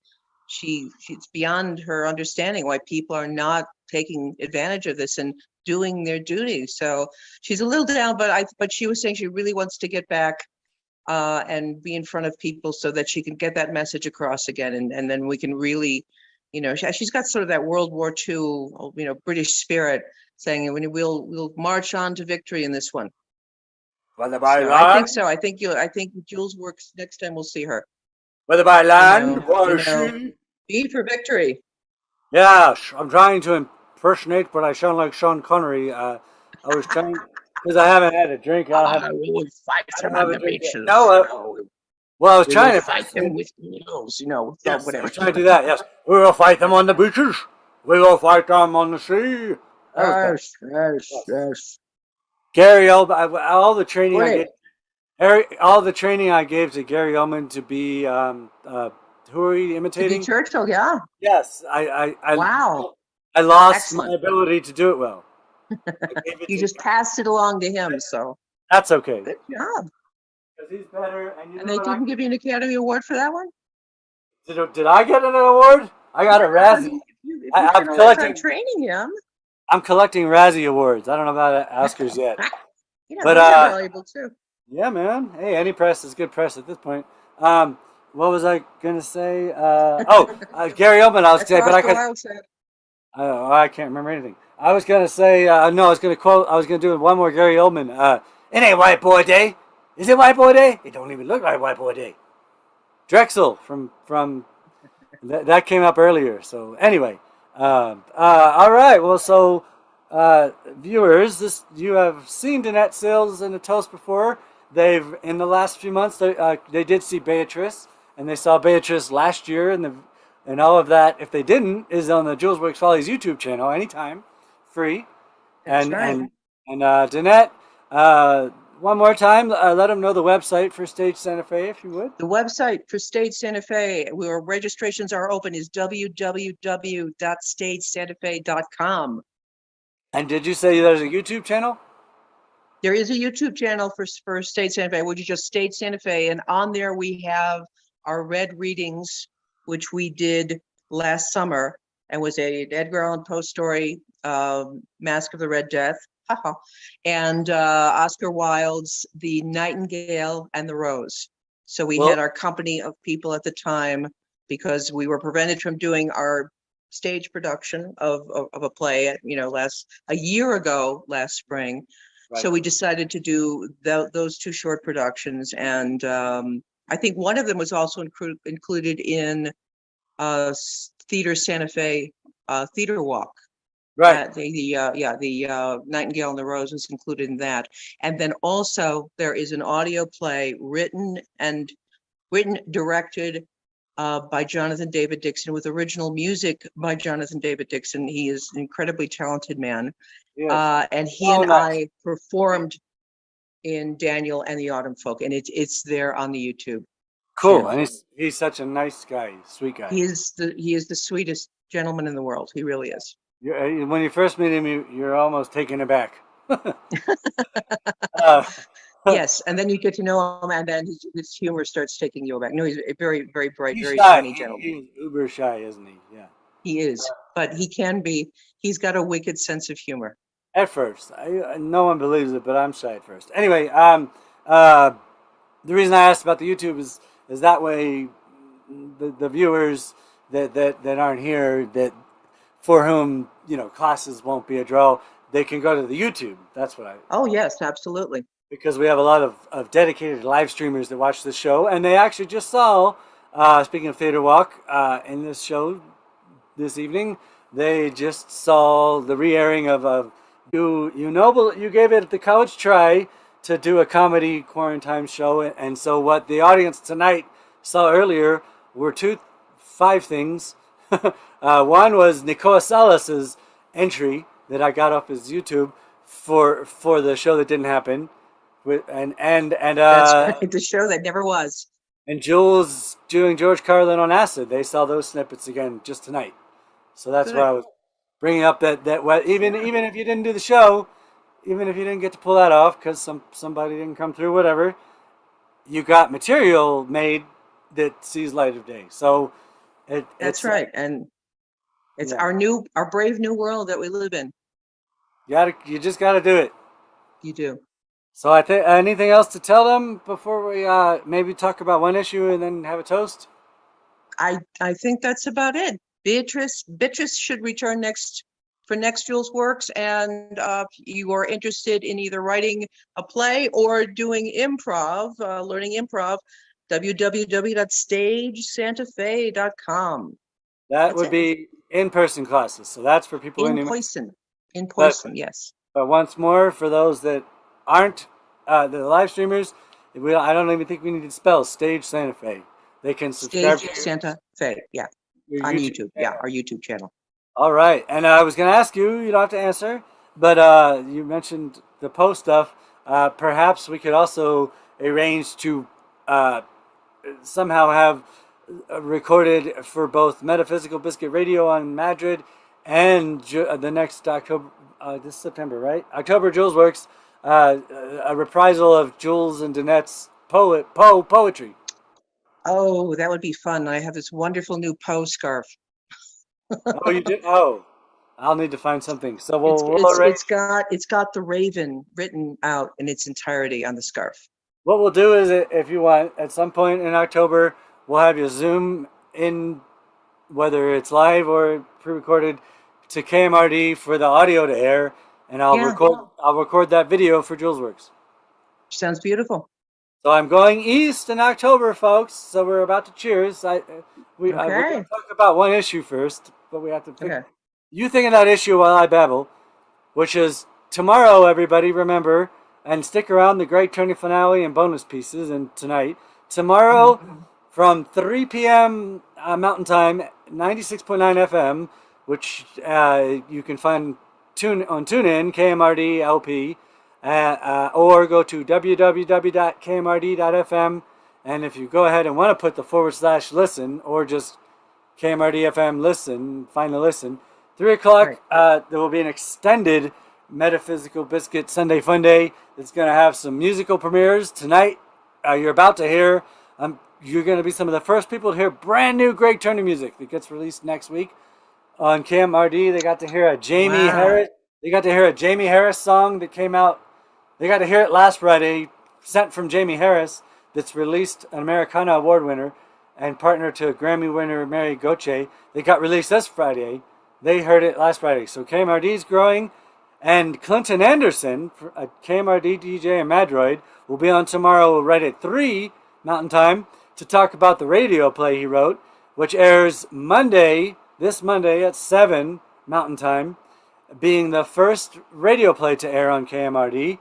She's beyond her understanding why people are not taking advantage of this and doing their duty. So she's a little down, but she was saying she really wants to get back and be in front of people so that she can get that message across again, and then we can really, she's got sort of that World War II, British spirit, saying we'll march on to victory in this one. Whether by So land, I think so. I think Julesworks next time we'll see her. whether by land or sea. B for victory. Yes, I'm trying to impersonate, but I sound like Sean Connery. I was trying because I haven't had a drink. I'll have. We will fight I don't them have on a the drink yet. beaches. No, well, I was We trying will to fight them with needles, Yes, whatever. I was trying to do that. Yes, we will fight them on the beaches. We will fight them on the sea. Yes. Gary Oldman, all the training I Great. gave, all the training I gave to Gary Oldman to be, who are we To imitating? be Churchill, yeah. Yes, Wow. I lost Excellent. my ability to do it well. You just passed it along to him, so That's okay. good job. Because he's better, and they didn't give you an Academy Award for that one? Did I get an award? I got a Razzie. If you I'm spent all that time training him. I'm collecting Razzie awards. I don't know about Oscars yet. But those are valuable too. Yeah, man. Hey, any press is good press at this point. What was I gonna say? Gary Oldman. I was gonna say, but I could. I can't remember anything. I was gonna say no. I was gonna quote. I was gonna do one more Gary Oldman. It ain't White Boy Day. Is it White Boy Day? It don't even look like White Boy Day. Drexel from that came up earlier. So anyway, all right. Well, so viewers, you have seen Danette Sills in a toast before. They've in the last few months they did see Beatrice, and they saw Beatrice last year, and all of that. If they didn't, is on the Julesworks Follies YouTube channel anytime, free. That's right. And Danette, one more time, let them know the website for Stage Santa Fe, if you would. The website for Stage Santa Fe, where registrations are open, is www.stagesantafe.com. And did you say there's a YouTube channel? There is a YouTube channel for Stage Santa Fe, which is just Stage Santa Fe, and on there we have our Red readings, which we did last summer, and was a Edgar Allan Poe story, Mask of the Red Death, and Oscar Wilde's The Nightingale and the Rose. So we had our company of people at the time because we were prevented from doing our stage production of a play, a year ago last spring. Right. So we decided to do those two short productions, and I think one of them was also included in Theater Santa Fe Theater Walk. Right. The Nightingale and the Rose was included in that. And then also there is an audio play written, directed by Jonathan David Dixon, with original music by Jonathan David Dixon. He is an incredibly talented man. Yes. And he and I performed in Daniel and the Autumn Folk, and it's there on the YouTube. Cool. channel. And he's such a nice guy, sweet guy. He is the sweetest gentleman in the world. He really is. When you first meet him, you're almost taken aback. Yes, and then you get to know him, and then his humor starts taking you aback. No, he's a very, very bright, very shy. funny gentleman. He's uber shy, isn't he? Yeah. He is, but he can be. He's got a wicked sense of humor. At first, no one believes it, but I'm shy at first. Anyway, the reason I asked about the YouTube is that way the viewers that aren't here, that for whom classes won't be a draw, they can go to the YouTube. That's what I. Oh yes, absolutely. Because we have a lot of dedicated live streamers that watch this show, and they actually just saw, speaking of Theater Walk, in this show this evening, they just saw the re-airing of you gave it the college try to do a comedy quarantine show, and so what the audience tonight saw earlier were five things. One was Nicola Salas's entry that I got off his YouTube for the show that didn't happen. That's right. The show that never was. And Jules doing George Carlin on acid. They saw those snippets again just tonight. So that's Good. why I was bringing up that even if you didn't do the show, even if you didn't get to pull that off because somebody didn't come through, whatever, you got material made that sees light of day. So that's right, and it's our brave new world that we live in. You just got to do it. You do. So I think anything else to tell them before we maybe talk about one issue and then have a toast? I think that's about it. Beatrice should return for next Julesworks, and you are interested in either writing a play or doing improv, learning improv, www.stagesantafe.com. That would be in-person classes. So that's for people in person, yes. But once more, for those that aren't the live streamers, I don't even think we need to spell Stage Santa Fe. They can subscribe Stage Santa Fe, yeah, on YouTube, our YouTube channel. All right, and I was going to ask you, you don't have to answer, but you mentioned the post stuff. Perhaps we could also arrange to somehow have recorded for both Metaphysical Biscuit Radio on Madrid and the next October, this September, right? October Julesworks, a reprisal of Jules and Danette's poetry. Oh, that would be fun. I have this wonderful new Poe scarf. Oh, you did? Oh, I'll need to find something. So it's got the Raven written out in its entirety on the scarf. What we'll do is, if you want, at some point in October, we'll have you Zoom in, whether it's live or pre-recorded, to KMRD for the audio to air, and I'll record that video for Julesworks. Sounds beautiful. So I'm going east in October, folks. So we're about to cheers. We're going to talk about one issue first, but we have to. You think of that issue while I babble, which is tomorrow. Everybody remember and stick around the great tourney finale and bonus pieces. And tonight, tomorrow, from 3 p.m. Mountain Time, 96.9 FM, which you can find on TuneIn, KMRD LP. Or go to www.kmrd.fm, and if you go ahead and want to put the /listen or just KMRD FM listen, find the listen. 3 o'clock, there will be an extended Metaphysical Biscuit Sunday Fun Day. It's going to have some musical premieres tonight. You're about to hear. You're going to be some of the first people to hear brand new Greg Turner music that gets released next week on KMRD. They got to hear a Jamie Harris. They got to hear a Jamie Harris song that came out. They got to hear it last Friday, sent from Jamie Harris, that's released, an Americana Award winner and partner to Grammy winner Mary Gauthier. They got released this Friday. They heard it last Friday. So KMRD's growing. And Clinton Anderson, a KMRD DJ and Madroid, will be on tomorrow right at 3 Mountain Time to talk about the radio play he wrote, which airs this Monday at 7 Mountain Time, being the first radio play to air on KMRD.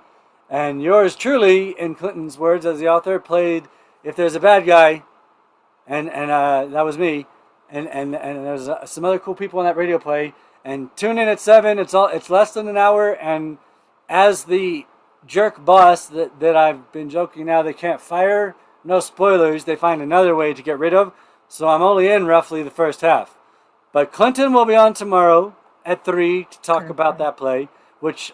And yours truly, in Clinton's words as the author, played If There's a Bad Guy, and that was me, and there's some other cool people on that radio play. And tune in at 7. It's less than an hour, and as the jerk boss that I've been joking now, they can't fire, no spoilers, they find another way to get rid of. So I'm only in roughly the first half. But Clinton will be on tomorrow at 3 to talk about that play, which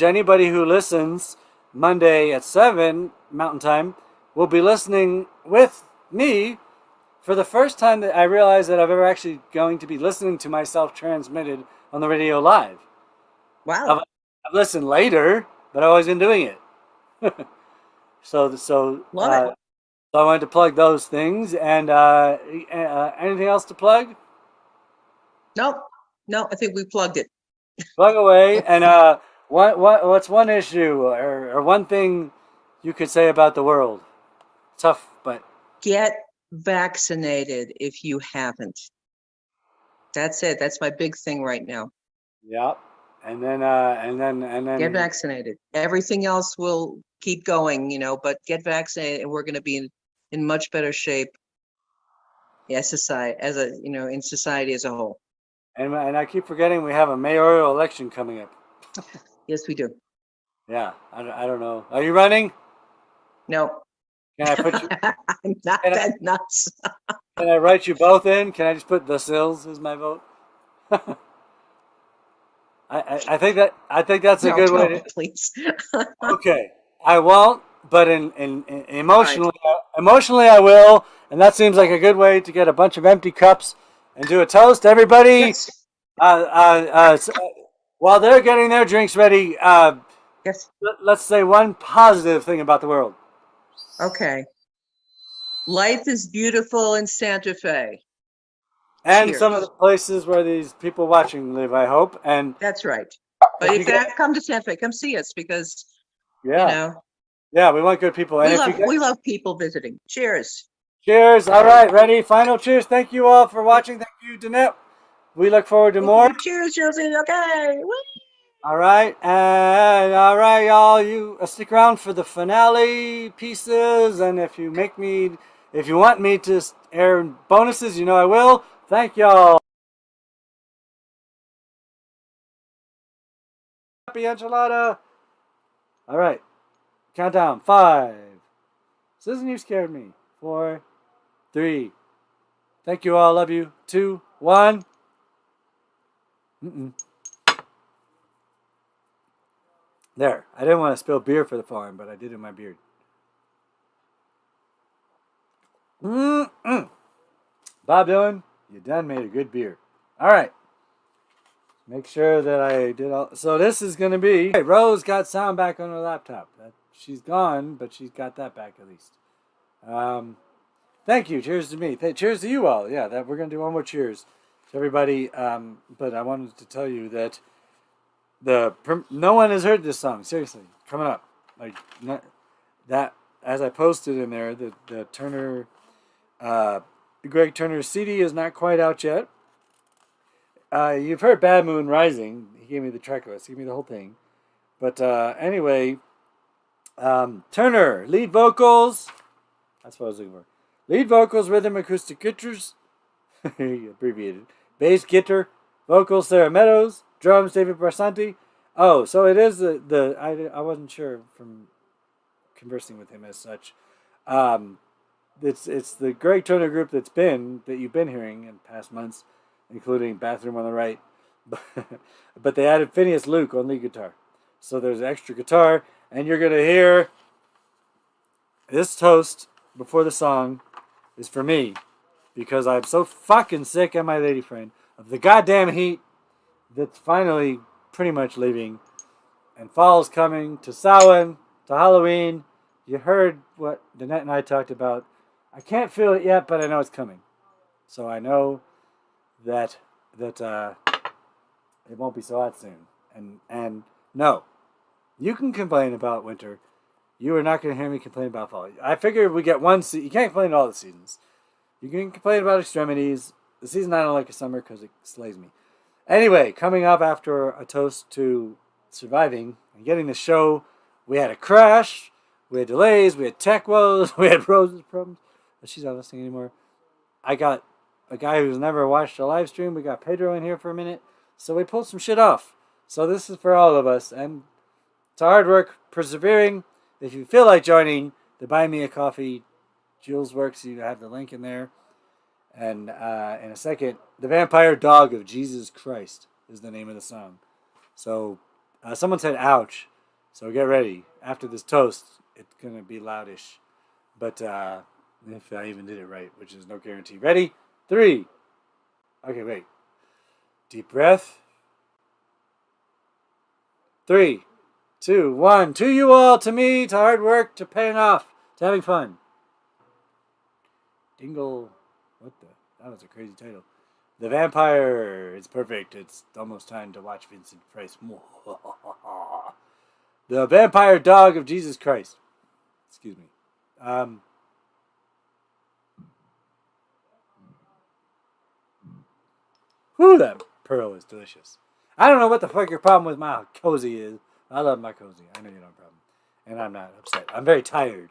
anybody who listens Monday at 7 Mountain Time will be listening with me for the first time that I realize that I've ever actually going to be listening to myself transmitted on the radio live. Wow. I've listened later, but I've always been doing it. So Love it. So I wanted to plug those things. And anything else to plug? No, I think we plugged it. Plug away. And what's one issue or one thing you could say about the world? Tough, but get vaccinated if you haven't. That's it. That's my big thing right now. Yeah. And then get vaccinated. Everything else will keep going, but get vaccinated and we're going to be in much better shape as society, in society as a whole. And I keep forgetting we have a mayoral election coming up. Yes, we do. Yeah, I don't know. Are you running? No. Can I put you? I'm not that nuts. Can I write you both in? Can I just put the Sills as my vote? I think that's a good way to. Please. Okay, I won't, but in emotionally I will, and that seems like a good way to get a bunch of empty cups and do a toast. Everybody, yes. While they're getting their drinks ready, yes. Let's say one positive thing about the world. Okay. Life is beautiful in Santa Fe. And Cheers. some of the places where these people watching live, I hope. And that's right. But if that come to Santa Fe, come see us because you know. Yeah, we want good people. We love people visiting. Cheers. Cheers. All right, ready? Final cheers. Thank you all for watching. Thank you, Danette. We look forward to more. Cheers, Josie. Okay. Woo. All right, and all right, y'all. You stick around for the finale pieces, and if you want me to air bonuses, you know I will. Thank y'all. Happy enchilada. All right, countdown. 5. Susan, you scared me. 4, 3. Thank you all. Love you. 2, 1. There. I didn't want to spill beer for the farm, but I did in my beard. Bob Dylan, you done made a good beer. All right. Make sure that I did all. So this is going to be. Hey, Rose got sound back on her laptop. She's gone, but she's got that back at least. Thank you. Cheers to me. Cheers to you all. Yeah, we're going to do one more cheers to everybody. But I wanted to tell you that no one has heard this song. Seriously, coming up. That as I posted in there, the Turner, Greg Turner's CD is not quite out yet. You've heard Bad Moon Rising. He gave me the track list. He gave me the whole thing. But anyway, Turner, lead vocals. That's what I was looking for. Lead vocals, rhythm, acoustic guitars. Abbreviated. Bass, guitar, vocals, Sarah Meadows. Drums, David Barsanti. Oh, so it is I wasn't sure from conversing with him as such. It's the Greg Turner group that you've been hearing in past months, including Bathroom on the Right. But they added Phineas Luke on lead guitar. So there's extra guitar, and you're going to hear this toast before the song is for me, because I'm so fucking sick, and my lady friend, of the goddamn heat that's finally pretty much leaving. And fall's coming to Samhain, to Halloween. You heard what Danette and I talked about. I can't feel it yet, but I know it's coming. So I know that it won't be so hot soon. And no, you can complain about winter. You are not going to hear me complain about fall. I figured we get one season. You can't complain all the seasons. You can complain about extremities. The season I don't like is summer because it slays me. Anyway, coming up after a toast to surviving and getting the show, we had a crash, we had delays, we had tech woes, we had Rose's problems. She's not listening anymore. I got a guy who's never watched a live stream. We got Pedro in here for a minute. So we pulled some shit off. So this is for all of us. And it's hard work, persevering. If you feel like joining the Buy Me a Coffee, Julesworks, you have the link in there. And in a second, The Vampire Dog of Jesus Christ is the name of the song. So someone said, ouch. So get ready. After this toast, it's going to be loudish. But if I even did it right, which is no guarantee. Ready? 3. Okay, wait. Deep breath. 3, 2, 1. To you all, to me, to hard work, to paying off, to having fun. Dingle. What the? That was a crazy title. The Vampire. It's perfect. It's almost time to watch Vincent Price. The Vampire Dog of Jesus Christ. Excuse me. Whew, that pearl is delicious. I don't know what the fuck your problem with my cozy is. I love my cozy. I know you don't have a problem. And I'm not upset. I'm very tired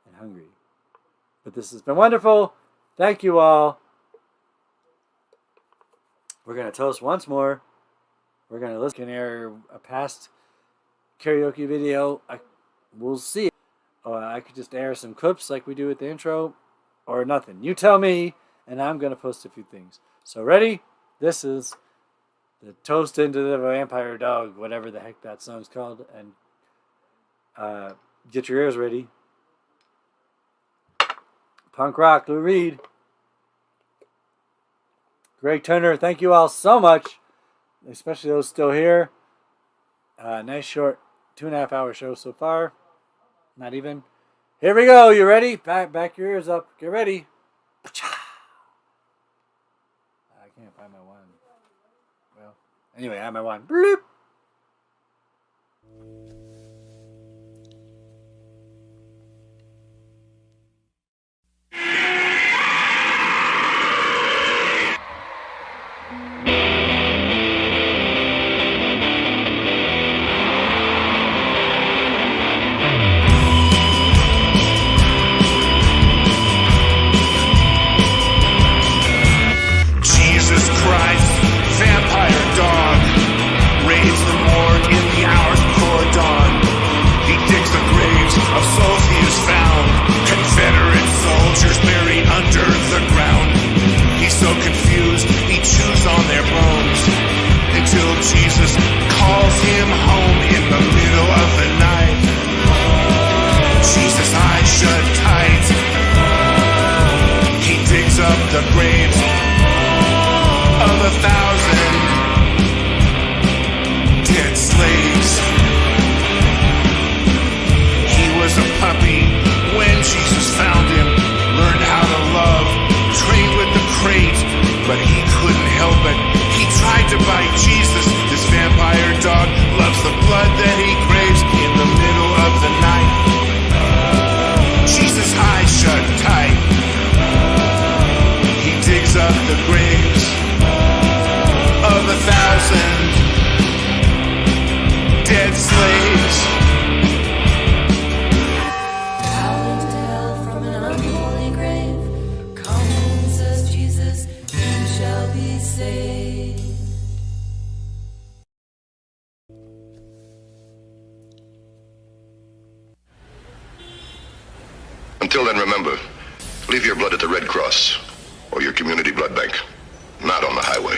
and hungry. But this has been wonderful. Thank you all. We're going to toast once more. We're going to listen to a past karaoke video. We'll see. I could just air some clips like we do at the intro, or nothing. You tell me, and I'm going to post a few things. So ready? This is the Toast into the Vampire Dog, whatever the heck that song's called. And get your ears ready. Punk rock, Lou Reed. Greg Turner, thank you all so much, especially those still here. Nice short 2.5 hour show so far. Not even. Here we go. You ready? Back your ears up. Get ready. I can't find my wand. Well, anyway, I have my wand. Bloop. Until then, remember, leave your blood at the Red Cross or your community blood bank, not on the highway.